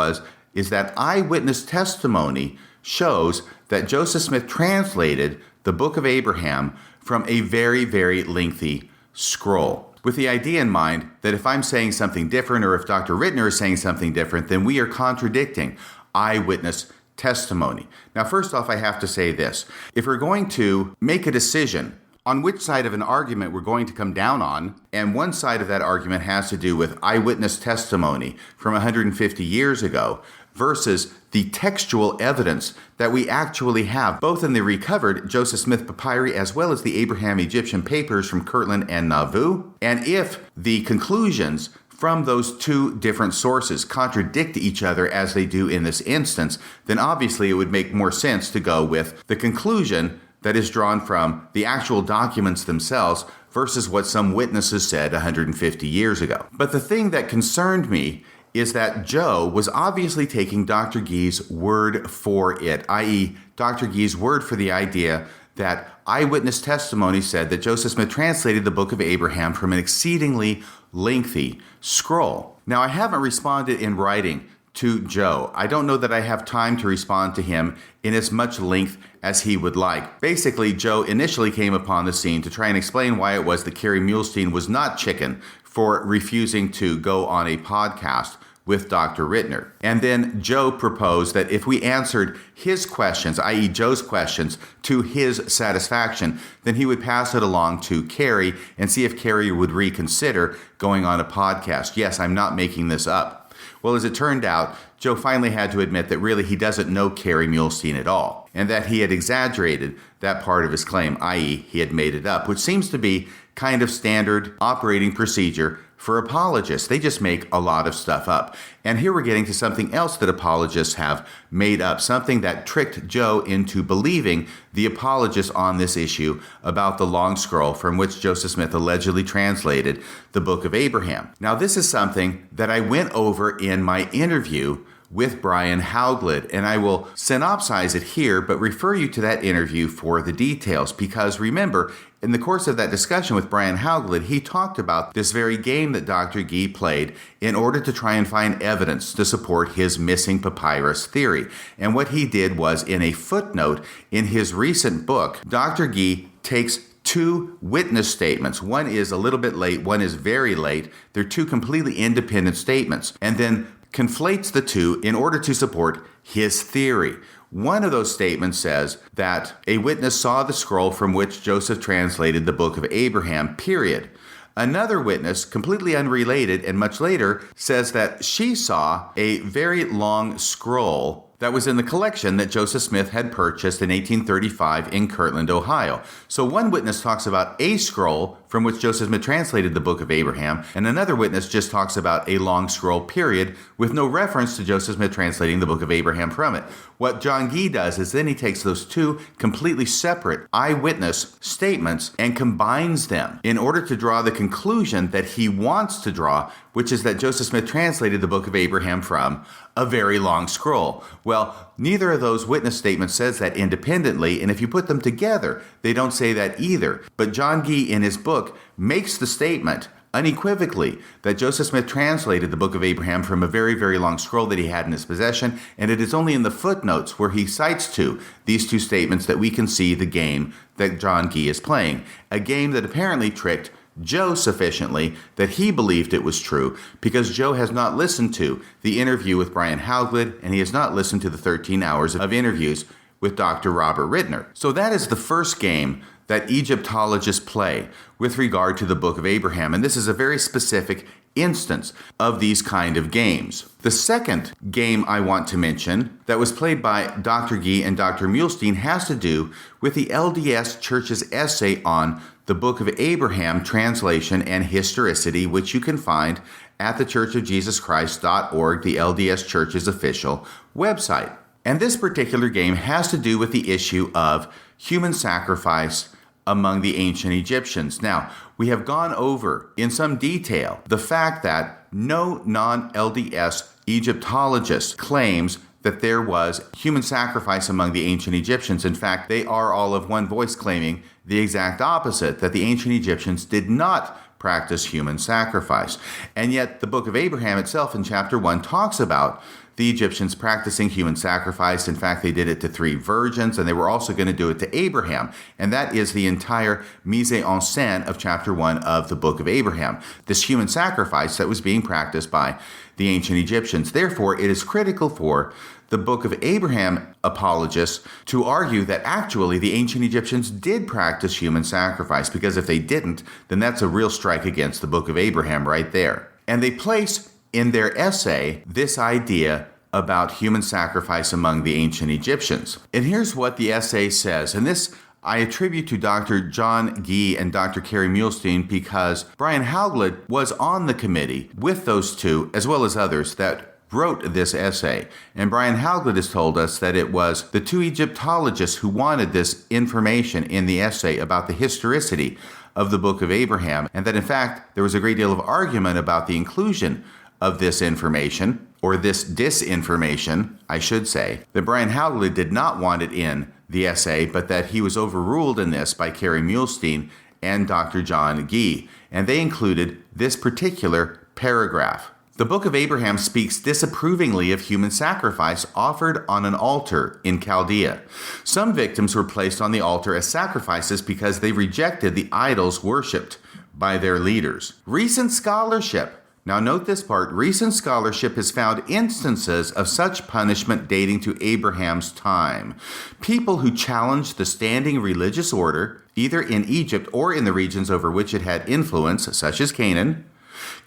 Speaker 1: is that eyewitness testimony shows that Joseph Smith translated the Book of Abraham from a very, very lengthy scroll, with the idea in mind that if I'm saying something different, or if Dr. Ritner is saying something different, then we are contradicting eyewitness testimony. Now, first off, I have to say this. If we're going to make a decision on which side of an argument we're going to come down on, and one side of that argument has to do with eyewitness testimony from 150 years ago versus the textual evidence that we actually have, both in the recovered Joseph Smith papyri as well as the Abraham Egyptian papers from Kirtland and Nauvoo, and if the conclusions from those two different sources contradict each other as they do in this instance, then obviously it would make more sense to go with the conclusion that is drawn from the actual documents themselves versus what some witnesses said 150 years ago. But the thing that concerned me is that Joe was obviously taking Dr. Gee's word for it, i.e., Dr. Gee's word for the idea that eyewitness testimony said that Joseph Smith translated the Book of Abraham from an exceedingly lengthy scroll. Now, I haven't responded in writing to Joe. I don't know that I have time to respond to him in as much length as he would like. Basically, Joe initially came upon the scene to try and explain why it was that Carrie Muhlestein was not chicken for refusing to go on a podcast with Dr. Ritner. And then Joe proposed that if we answered his questions, i.e. Joe's questions, to his satisfaction, then he would pass it along to Carrie and see if Carrie would reconsider going on a podcast. Yes, I'm not making this up. Well, as it turned out, Joe finally had to admit that really he doesn't know Carrie Muhlestein at all, and that he had exaggerated that part of his claim, i.e. he had made it up, which seems to be kind of standard operating procedure for apologists. They just make a lot of stuff up. And here we're getting to something else that apologists have made up, something that tricked Joe into believing the apologists on this issue about the long scroll from which Joseph Smith allegedly translated the Book of Abraham. Now, this is something that I went over in my interview with Brian Hauglid, and I will synopsize it here, but refer you to that interview for the details, because remember, in the course of that discussion with Brian Hauglid, he talked about this very game that Dr. Gee played in order to try and find evidence to support his missing papyrus theory. And what he did was, in a footnote in his recent book, Dr. Gee takes two witness statements. One is a little bit late, one is very late. They're two completely independent statements, and then conflates the two in order to support his theory. One of those statements says that a witness saw the scroll from which Joseph translated the Book of Abraham, period. Another witness, completely unrelated and much later, says that she saw a very long scroll that was in the collection that Joseph Smith had purchased in 1835 in Kirtland, Ohio. So one witness talks about a scroll from which Joseph Smith translated the Book of Abraham, and another witness just talks about a long scroll, period, with no reference to Joseph Smith translating the Book of Abraham from it. What John Gee does is then he takes those two completely separate eyewitness statements and combines them in order to draw the conclusion that he wants to draw, which is that Joseph Smith translated the Book of Abraham from a very long scroll. Well, neither of those witness statements says that independently, and if you put them together, they don't say that either. But John Gee, in his book, makes the statement unequivocally that Joseph Smith translated the Book of Abraham from a very, very long scroll that he had in his possession, and it is only in the footnotes where he cites to these two statements that we can see the game that John Gee is playing, a game that apparently tricked Joe sufficiently that he believed it was true, because Joe has not listened to the interview with Brian Hauglid, and he has not listened to the 13 hours of interviews with Dr. Robert Ritner. So that is the first game that Egyptologists play with regard to the Book of Abraham, and this is a very specific instance of these kind of games. The second game I want to mention that was played by Dr. Gee and Dr. Muhlestein has to do with the LDS Church's essay on the Book of Abraham translation and historicity, which you can find at thechurchofjesuschrist.org, the LDS Church's official website. And this particular game has to do with the issue of human sacrifice among the ancient Egyptians. Now, we have gone over in some detail the fact that no non-LDS Egyptologist claims that there was human sacrifice among the ancient Egyptians. In fact, they are all of one voice claiming the exact opposite, that the ancient Egyptians did not practice human sacrifice. And yet the Book of Abraham itself in chapter 1 talks about the Egyptians practicing human sacrifice. In fact, they did it to 3 virgins, and they were also going to do it to Abraham. And that is the entire mise en scène of chapter 1 of the Book of Abraham, this human sacrifice that was being practiced by the ancient Egyptians. Therefore, it is critical for the Book of Abraham apologists to argue that actually the ancient Egyptians did practice human sacrifice, because if they didn't, then that's a real strike against the Book of Abraham right there. And they place in their essay this idea about human sacrifice among the ancient Egyptians. And here's what the essay says, and this I attribute to Dr. John Gee and Dr. Carrie Muhlestein, because Brian Hauglid was on the committee with those two, as well as others, that wrote this essay. And Brian Hauglid has told us that it was the 2 Egyptologists who wanted this information in the essay about the historicity of the Book of Abraham, and that in fact there was a great deal of argument about the inclusion of this information, or this disinformation, I should say, that Brian Haugland did not want it in the essay, but that he was overruled in this by Carrie Muhlestein and Dr. John Gee, and they included this particular paragraph. The Book of Abraham speaks disapprovingly of human sacrifice offered on an altar in Chaldea. Some victims were placed on the altar as sacrifices because they rejected the idols worshipped by their leaders. Recent scholarship, now note this part, recent scholarship has found instances of such punishment dating to Abraham's time. People who challenged the standing religious order, either in Egypt or in the regions over which it had influence, such as Canaan,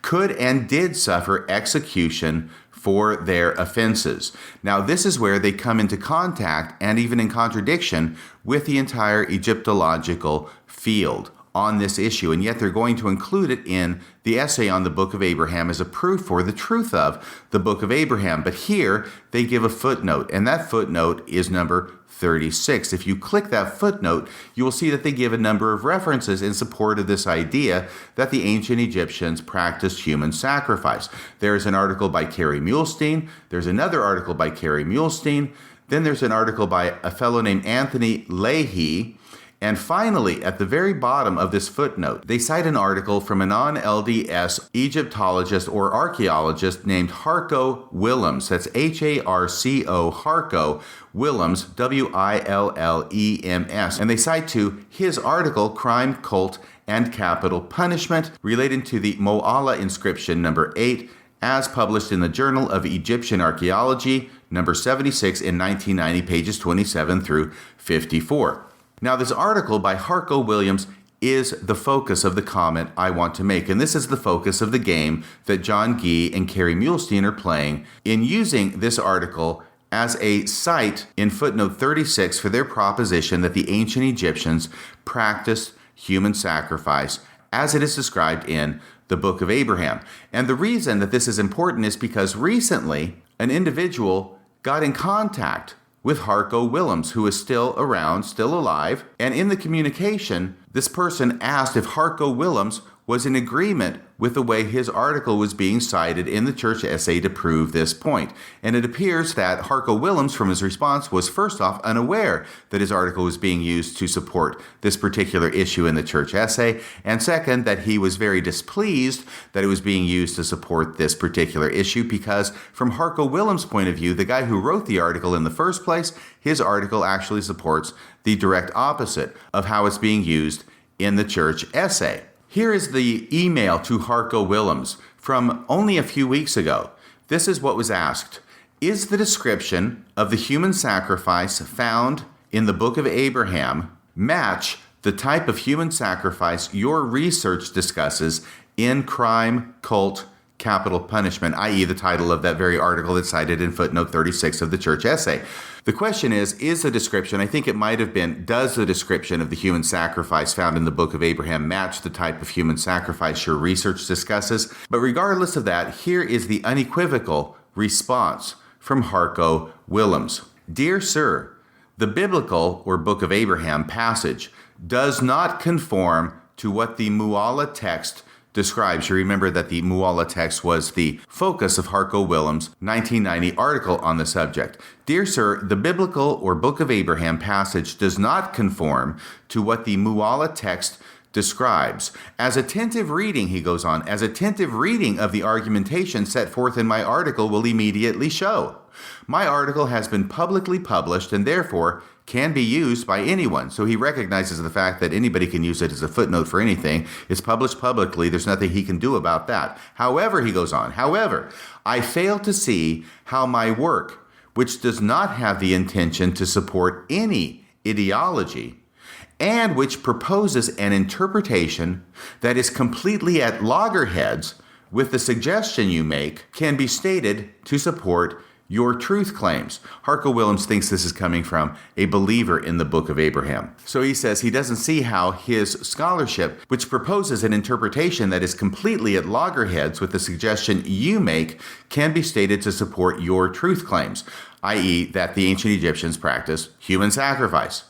Speaker 1: could and did suffer execution for their offenses. Now, this is where they come into contact and even in contradiction with the entire Egyptological field on this issue, and yet they're going to include it in the essay on the Book of Abraham as a proof for the truth of the Book of Abraham. But here they give a footnote, and that footnote is number 36. If you click that footnote, you will see that they give a number of references in support of this idea that the ancient Egyptians practiced human sacrifice. There's an article by Carrie Muhlestein. There's another article by Carrie Muhlestein. Then there's an article by a fellow named Anthony Leahy. And finally, at the very bottom of this footnote, they cite an article from a non-LDS Egyptologist or archaeologist named Harco Willems. That's Harco, Harco Willems, Willems. And they cite to his article, Crime, Cult, and Capital Punishment, relating to the Moala inscription number 8, as published in the Journal of Egyptian Archaeology, number 76 in 1990, pages 27 through 54. Now, this article by Harco Williams is the focus of the comment I want to make, and this is the focus of the game that John Gee and Carrie Muhlestein are playing in using this article as a cite in footnote 36 for their proposition that the ancient Egyptians practiced human sacrifice as it is described in the Book of Abraham. And the reason that this is important is because recently an individual got in contact with Harco Willems, who is still around, still alive. And in the communication, this person asked if Harco Willems was in agreement with the way his article was being cited in the church essay to prove this point. And it appears that Harco Willems, from his response, was first off unaware that his article was being used to support this particular issue in the church essay, and second, that he was very displeased that it was being used to support this particular issue because, from Harco Willems' point of view, the guy who wrote the article in the first place, his article actually supports the direct opposite of how it's being used in the church essay. Here is the email to Harco Willems from only a few weeks ago. This is what was asked. Is the description of the human sacrifice found in the Book of Abraham match the type of human sacrifice your research discusses in Crime, Cult, Capital Punishment, i.e. the title of that very article that's cited in footnote 36 of the church essay? The question is the description, I think it might have been, does the description of the human sacrifice found in the Book of Abraham match the type of human sacrifice your research discusses? But regardless of that, here is the unequivocal response from Harco Willems. Dear Sir, the biblical or Book of Abraham passage does not conform to what the Moala text describes. You remember that the Moala text was the focus of Harco Willems' 1990 article on the subject. Dear Sir, the biblical or Book of Abraham passage does not conform to what the Moala text describes. As attentive reading, he goes on, as attentive reading of the argumentation set forth in my article will immediately show. My article has been publicly published and therefore can be used by anyone. So he recognizes the fact that anybody can use it as a footnote for anything. It's published publicly. There's nothing he can do about that. However, he goes on, however, I fail to see how my work, which does not have the intention to support any ideology, and which proposes an interpretation that is completely at loggerheads with the suggestion you make, can be stated to support your truth claims. Harco Willems thinks this is coming from a believer in the Book of Abraham. So he says he doesn't see how his scholarship, which proposes an interpretation that is completely at loggerheads with the suggestion you make, can be stated to support your truth claims, i.e. that the ancient Egyptians practiced human sacrifice.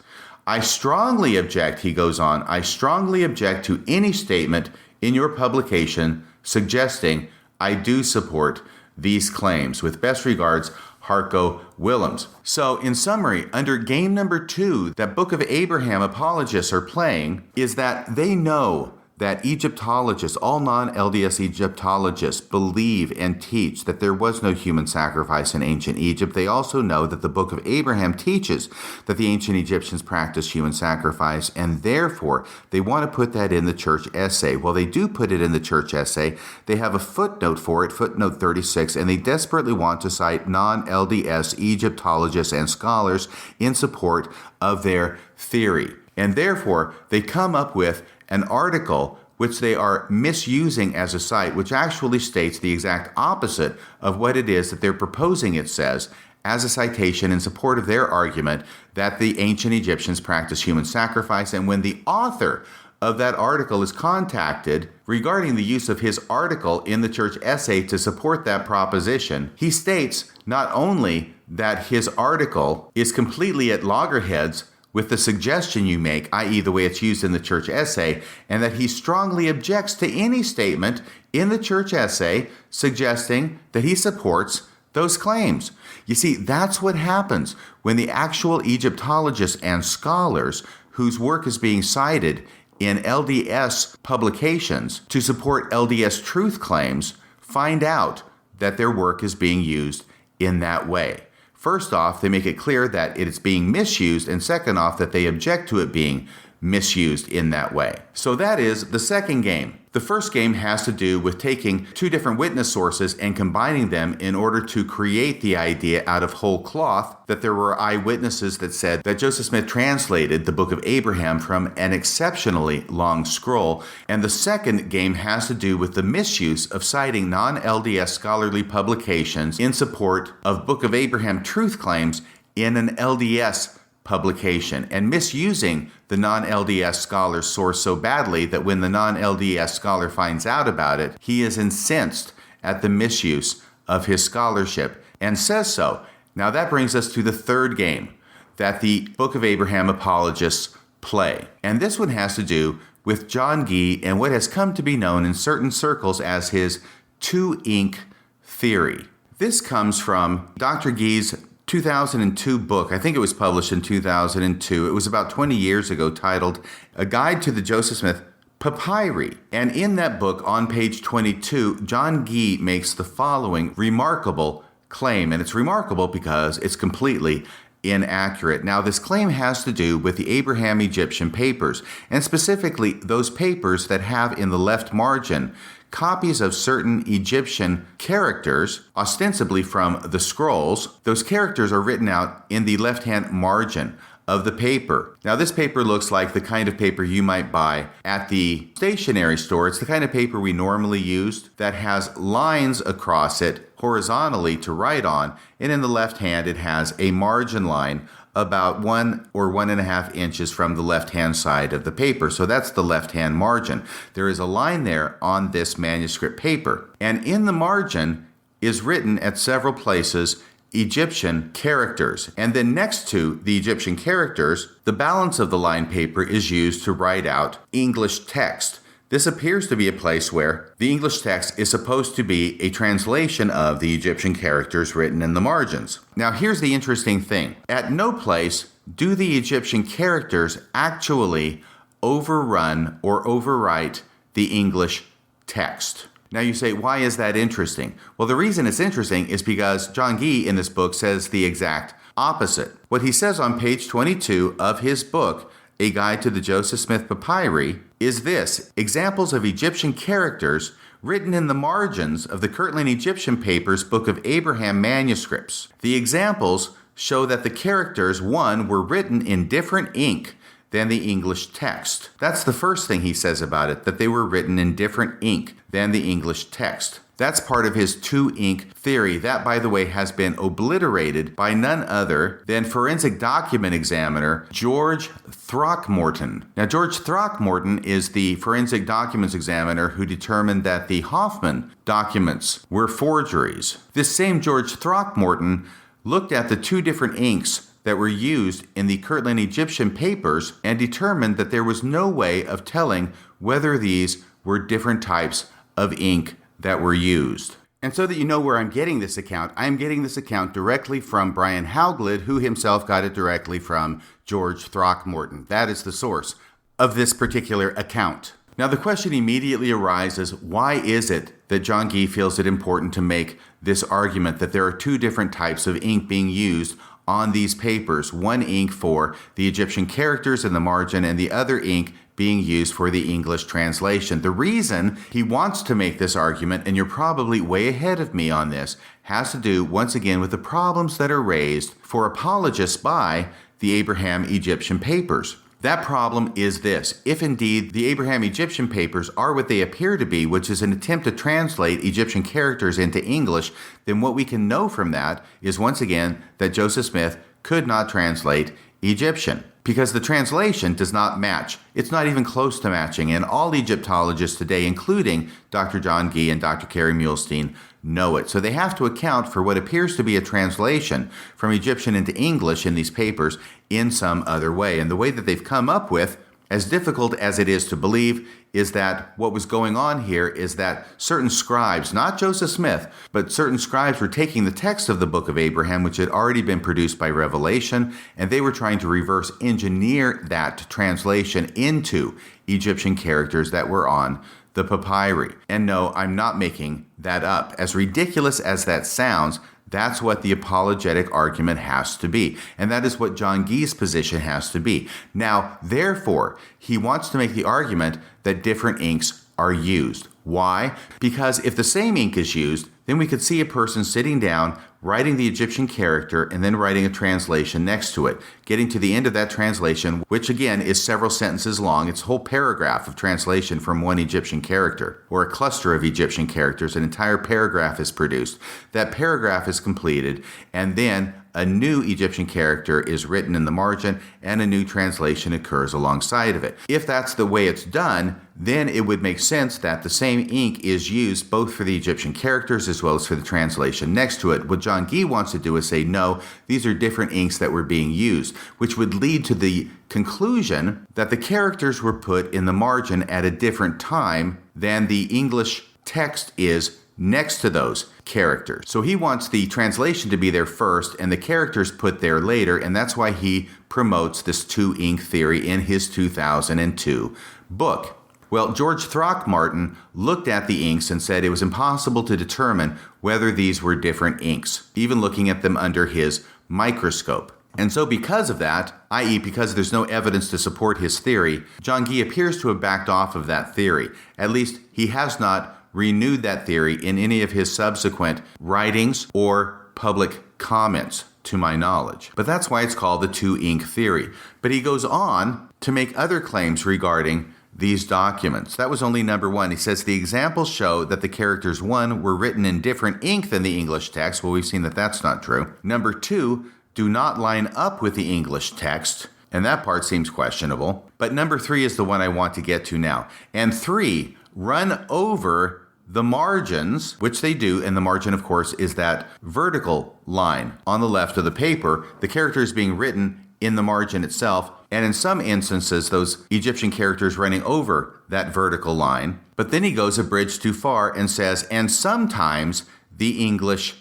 Speaker 1: I strongly object, he goes on, I strongly object to any statement in your publication suggesting I do support these claims. With best regards, Harco Willems. So in summary, under game number 2 that Book of Abraham apologists are playing is that they know that Egyptologists, all non-LDS Egyptologists, believe and teach that there was no human sacrifice in ancient Egypt. They also know that the Book of Abraham teaches that the ancient Egyptians practiced human sacrifice, and therefore they want to put that in the church essay. Well, they do put it in the church essay. They have a footnote for it, footnote 36, and they desperately want to cite non-LDS Egyptologists and scholars in support of their theory. And therefore, they come up with an article which they are misusing as a site, which actually states the exact opposite of what it is that they're proposing it says, as a citation in support of their argument that the ancient Egyptians practiced human sacrifice. And when the author of that article is contacted regarding the use of his article in the church essay to support that proposition, he states not only that his article is completely at loggerheads with the suggestion you make, i.e. the way it's used in the church essay, and that he strongly objects to any statement in the church essay suggesting that he supports those claims. You see, that's what happens when the actual Egyptologists and scholars whose work is being cited in LDS publications to support LDS truth claims find out that their work is being used in that way. First off, they make it clear that it is being misused, and second off, that they object to it being misused in that way. So that is the second game. The first game has to do with taking two different witness sources and combining them in order to create the idea out of whole cloth that there were eyewitnesses that said that Joseph Smith translated the Book of Abraham from an exceptionally long scroll. And the second game has to do with the misuse of citing non-LDS scholarly publications in support of Book of Abraham truth claims in an LDS publication, and misusing the non-LDS scholar's source so badly that when the non-LDS scholar finds out about it, he is incensed at the misuse of his scholarship and says so. Now that brings us to the third game that the Book of Abraham apologists play. And this one has to do with John Gee and what has come to be known in certain circles as his two-ink theory. This comes from Dr. Gee's 2002 book. I think it was published in 2002. It was about 20 years ago, titled A Guide to the Joseph Smith Papyri. And in that book, on page 22, John Gee makes the following remarkable claim. And it's remarkable because it's completely inaccurate. Now, this claim has to do with the Abraham Egyptian papers, and specifically those papers that have in the left margin copies of certain Egyptian characters, ostensibly from the scrolls. Those characters are written out in the left-hand margin of the paper. Now, this paper looks like the kind of paper you might buy at the stationery store. It's the kind of paper we normally use that has lines across it horizontally to write on, and in the left hand it has a margin line about 1 or 1.5 inches from the left-hand side of the paper. So that's the left-hand margin. There is a line there on this manuscript paper. And in the margin is written at several places Egyptian characters. And then next to the Egyptian characters, the balance of the line paper is used to write out English text. This appears to be a place where the English text is supposed to be a translation of the Egyptian characters written in the margins. Now, here's the interesting thing. At no place do the Egyptian characters actually overrun or overwrite the English text. Now you say, why is that interesting? Well, the reason it's interesting is because John Gee in this book says the exact opposite. What he says on page 22 of his book, A Guide to the Joseph Smith Papyri, is this: examples of Egyptian characters written in the margins of the Kirtland Egyptian Papers Book of Abraham manuscripts. The examples show that the characters, one, were written in different ink than the English text. That's the first thing he says about it, that they were written in different ink than the English text. That's part of his two-ink theory. That, by the way, has been obliterated by none other than forensic document examiner George Throckmorton. Now, George Throckmorton is the forensic documents examiner who determined that the Hoffman documents were forgeries. This same George Throckmorton looked at the two different inks that were used in the Kirtland Egyptian papers and determined that there was no way of telling whether these were different types of ink that were used. And so that you know where I'm getting this account, I'm getting this account directly from Brian Hauglid, who himself got it directly from George Throckmorton. That is the source of this particular account. Now, the question immediately arises, why is it that John Gee feels it important to make this argument that there are two different types of ink being used on these papers, one ink for the Egyptian characters in the margin and the other ink being used for the English translation? The reason he wants to make this argument, and you're probably way ahead of me on this, has to do once again with the problems that are raised for apologists by the Abraham-Egyptian papers. That problem is this: if indeed the Abraham-Egyptian papers are what they appear to be, which is an attempt to translate Egyptian characters into English, then what we can know from that is once again that Joseph Smith could not translate Egyptian, because the translation does not match. It's not even close to matching, and all Egyptologists today, including Dr. John Gee and Dr. Kerry Muhlestein, know it. So they have to account for what appears to be a translation from Egyptian into English in these papers in some other way. And the way that they've come up with, as difficult as it is to believe, is that what was going on here is that certain scribes, not Joseph Smith, but certain scribes were taking the text of the Book of Abraham, which had already been produced by Revelation, and they were trying to reverse engineer that translation into Egyptian characters that were on the papyri. And no, I'm not making that up. As ridiculous as that sounds, that's what the apologetic argument has to be. And that is what John Gee's position has to be. Now, therefore, he wants to make the argument that different inks are used. Why? Because if the same ink is used, then we could see a person sitting down, writing the Egyptian character, and then writing a translation next to it. Getting to the end of that translation, which again is several sentences long, it's a whole paragraph of translation from one Egyptian character, or a cluster of Egyptian characters, an entire paragraph is produced. That paragraph is completed, and then a new Egyptian character is written in the margin, and a new translation occurs alongside of it. If that's the way it's done, then it would make sense that the same ink is used both for the Egyptian characters as well as for the translation next to it. What John Gee wants to do is say, no, these are different inks that were being used, which would lead to the conclusion that the characters were put in the margin at a different time than the English text is next to those characters. So he wants the translation to be there first and the characters put there later, and that's why he promotes this two-ink theory in his 2002 book. Well, George Throckmorton looked at the inks and said it was impossible to determine whether these were different inks, even looking at them under his microscope. And so because of that, i.e. because there's no evidence to support his theory, John Gee appears to have backed off of that theory. At least he has not renewed that theory in any of his subsequent writings or public comments, to my knowledge. But that's why it's called the two-ink theory. But he goes on to make other claims regarding these documents. That was only number one. He says the examples show that the characters, one, were written in different ink than the English text. Well, we've seen that that's not true. Number two, do not line up with the English text, and that part seems questionable. But number three is the one I want to get to now. And three, run over the margins, which they do, and the margin, of course, is that vertical line on the left of the paper. The character is being written in the margin itself, and in some instances, those Egyptian characters running over that vertical line. But then he goes a bridge too far and says, and sometimes the English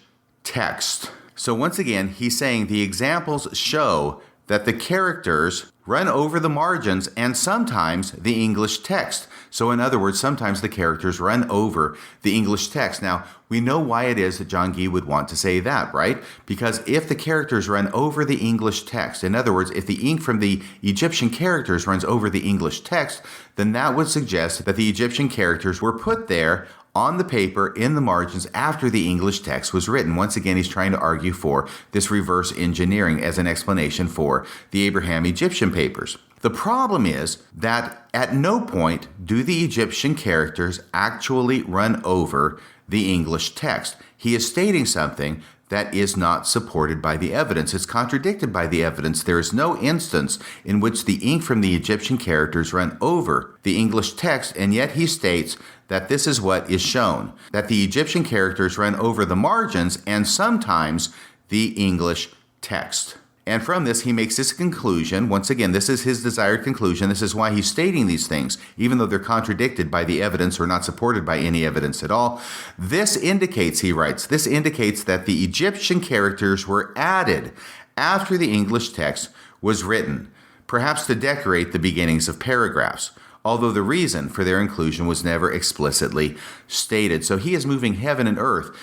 Speaker 1: text. So once again, he's saying the examples show that the characters run over the margins and sometimes the English text. So in other words, sometimes the characters run over the English text. Now, we know why it is that John Gee would want to say that, right? Because if the characters run over the English text, in other words, if the ink from the Egyptian characters runs over the English text, then that would suggest that the Egyptian characters were put there on the paper in the margins after the English text was written. Once again, he's trying to argue for this reverse engineering as an explanation for the Abraham-Egyptian papers. The problem is that at no point do the Egyptian characters actually run over the English text. He is stating something that is not supported by the evidence. It's contradicted by the evidence. There is no instance in which the ink from the Egyptian characters run over the English text, and yet he states that this is what is shown, that the Egyptian characters run over the margins and sometimes the English text. And from this, he makes his conclusion. Once again, this is his desired conclusion. This is why he's stating these things, even though they're contradicted by the evidence or not supported by any evidence at all. This indicates, he writes, this indicates that the Egyptian characters were added after the English text was written, perhaps to decorate the beginnings of paragraphs, although the reason for their inclusion was never explicitly stated. So he is moving heaven and earth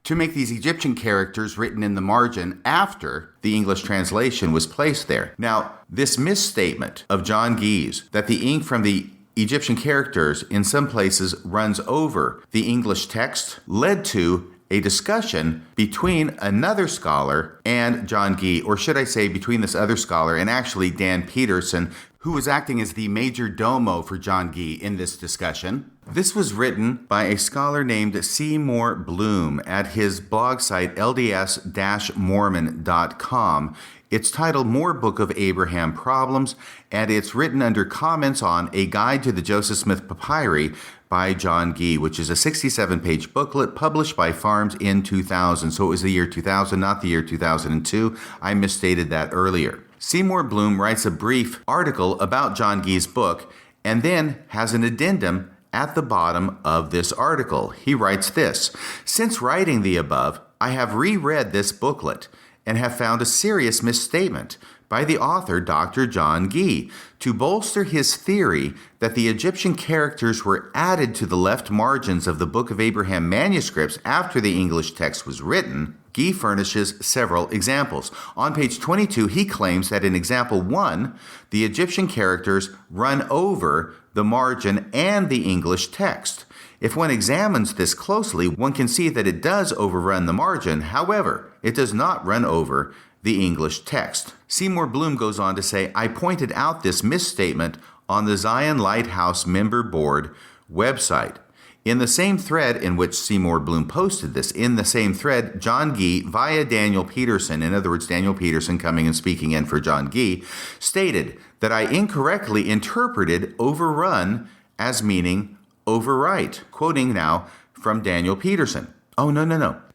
Speaker 1: to make these Egyptian characters written in the margin after the English translation was placed there. Now, this misstatement of John Gee's, that the ink from the Egyptian characters in some places runs over the English text, led to a discussion between another scholar and John Gee, or should I say between this other scholar and actually Dan Peterson, who was acting as the major domo for John Gee in this discussion. This was written by a scholar named Seymour Bloom at his blog site lds-mormon.com. It's titled More Book of Abraham Problems, and it's written under comments on A Guide to the Joseph Smith Papyri by John Gee, which is a 67-page booklet published by Farms in 2000. So it was the year 2000, not the year 2002. I misstated that earlier. Seymour Bloom writes a brief article about John Gee's book and then has an addendum at the bottom of this article. He writes this: "Since writing the above, I have reread this booklet and have found a serious misstatement by the author, Dr. John Gee. To bolster his theory that the Egyptian characters were added to the left margins of the Book of Abraham manuscripts after the English text was written, Gee furnishes several examples. On page 22, he claims that in example 1, the Egyptian characters run over the margin and the English text. If one examines this closely, one can see that it does overrun the margin. However, it does not run over the English text." Seymour Bloom goes on to say, "I pointed out this misstatement on the Zion Lighthouse Member Board website. In the same thread in which Seymour Bloom posted this, in the same thread, John Gee, via Daniel Peterson, in other words, Daniel Peterson coming and speaking in for John Gee, stated that I incorrectly interpreted overrun as meaning overwrite." Quoting now from Daniel Peterson. Oh, no.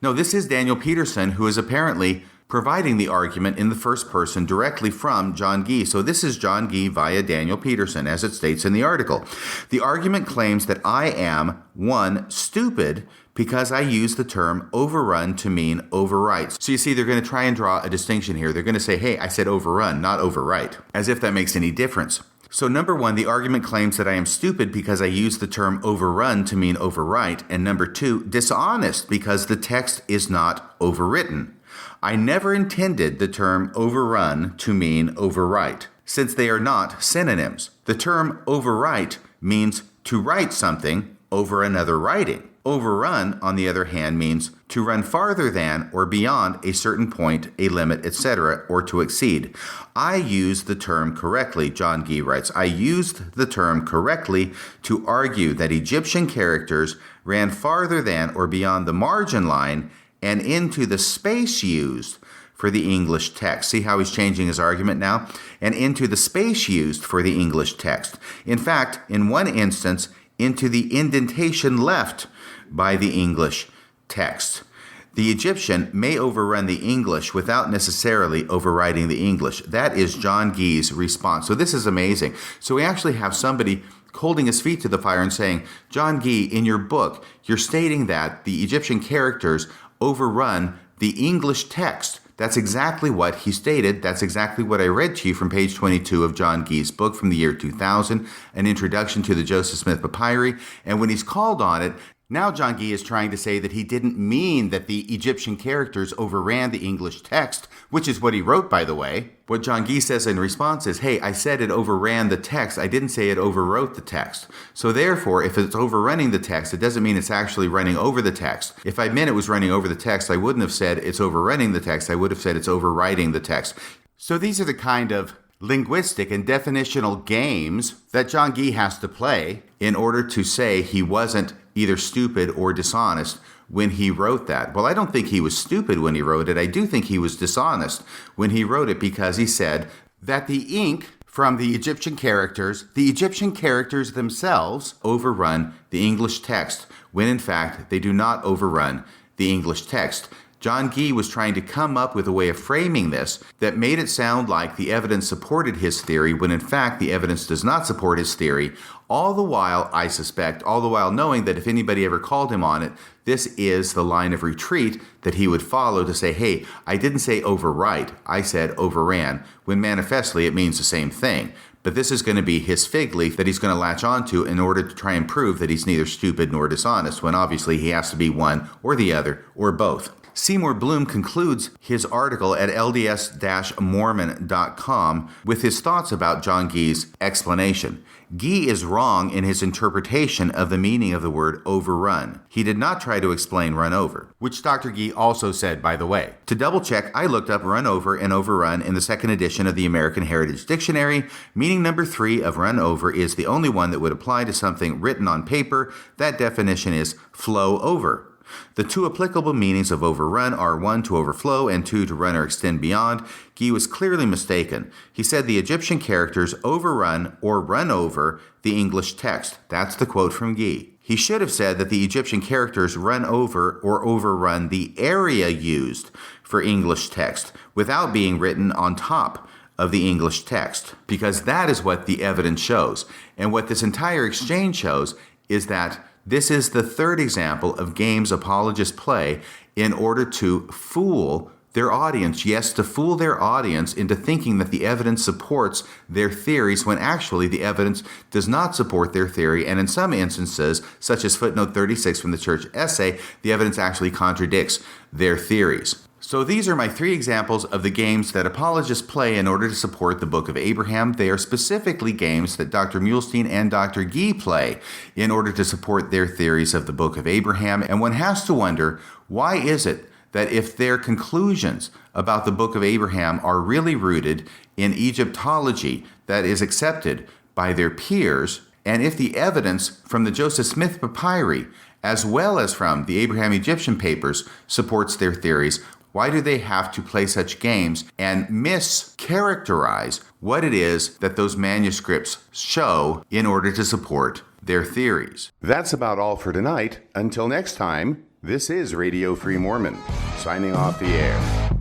Speaker 1: No, this is Daniel Peterson, who is apparently providing the argument in the first person directly from John Gee. So this is John Gee via Daniel Peterson, as it states in the article. "The argument claims that I am, 1, stupid because I use the term overrun to mean overwrite." So you see, they're going to try and draw a distinction here. They're going to say, hey, I said overrun, not overwrite, as if that makes any difference. So number 1, the argument claims that I am stupid because I use the term overrun to mean overwrite. And number 2, dishonest because the text is not overwritten. I never intended the term overrun to mean overwrite, since they are not synonyms. The term overwrite means to write something over another writing. Overrun, on the other hand, means to run farther than or beyond a certain point, a limit, etc., or to exceed. I used the term correctly, John Gee writes. I used the term correctly to argue that Egyptian characters ran farther than or beyond the margin line and into the space used for the English text. See how he's changing his argument now? And into the space used for the English text. In fact, in one instance, into the indentation left by the English text. The Egyptian may overrun the English without necessarily overwriting the English. That is John Gee's response. So this is amazing. So we actually have somebody holding his feet to the fire and saying, John Gee, in your book, you're stating that the Egyptian characters overrun the English text. That's exactly what he stated. That's exactly what I read to you from page 22 of John Gee's book from the year 2000, An Introduction to the Joseph Smith Papyri. And when he's called on it, now John Gee is trying to say that he didn't mean that the Egyptian characters overran the English text, which is what he wrote, by the way. What John Gee says in response is, hey, I said it overran the text. I didn't say it overwrote the text. So therefore, if it's overrunning the text, it doesn't mean it's actually running over the text. If I meant it was running over the text, I wouldn't have said it's overrunning the text. I would have said it's overwriting the text. So these are the kind of linguistic and definitional games that John Gee has to play in order to say he wasn't either stupid or dishonest when he wrote that. Well, I don't think he was stupid when he wrote it. I do think he was dishonest when he wrote it, because he said that the ink from the Egyptian characters themselves overrun the English text, when in fact they do not overrun the English text. John Gee was trying to come up with a way of framing this that made it sound like the evidence supported his theory when in fact the evidence does not support his theory, all the while, I suspect, all the while knowing that if anybody ever called him on it, this is the line of retreat that he would follow to say, hey, I didn't say overwrite, I said overran, when manifestly it means the same thing. But this is going to be his fig leaf that he's going to latch onto in order to try and prove that he's neither stupid nor dishonest, when obviously he has to be one or the other or both. Seymour Bloom concludes his article at lds-mormon.com with his thoughts about John Gee's explanation. Gee is wrong in his interpretation of the meaning of the word overrun. He did not try to explain run over, which Dr. Gee also said, by the way. To double check, I looked up run over and overrun in the second edition of the American Heritage Dictionary. Meaning number 3 of run over is the only one that would apply to something written on paper. That definition is flow over. The two applicable meanings of overrun are 1, to overflow, and 2, to run or extend beyond. Gee was clearly mistaken. He said the Egyptian characters overrun or run over the English text. That's the quote from Gee. He should have said that the Egyptian characters run over or overrun the area used for English text without being written on top of the English text, because that is what the evidence shows. And what this entire exchange shows is that this is the third example of games apologists play in order to fool their audience. Yes, to fool their audience into thinking that the evidence supports their theories when actually the evidence does not support their theory. And in some instances, such as footnote 36 from the church essay, the evidence actually contradicts their theories. So these are my 3 examples of the games that apologists play in order to support the Book of Abraham. They are specifically games that Dr. Muhlestein and Dr. Gee play in order to support their theories of the Book of Abraham. And one has to wonder, why is it that if their conclusions about the Book of Abraham are really rooted in Egyptology that is accepted by their peers, and if the evidence from the Joseph Smith papyri, as well as from the Abraham Egyptian papers, supports their theories, why do they have to play such games and mischaracterize what it is that those manuscripts show in order to support their theories?
Speaker 3: That's about all for tonight. Until next time, this is Radio Free Mormon, signing off the air.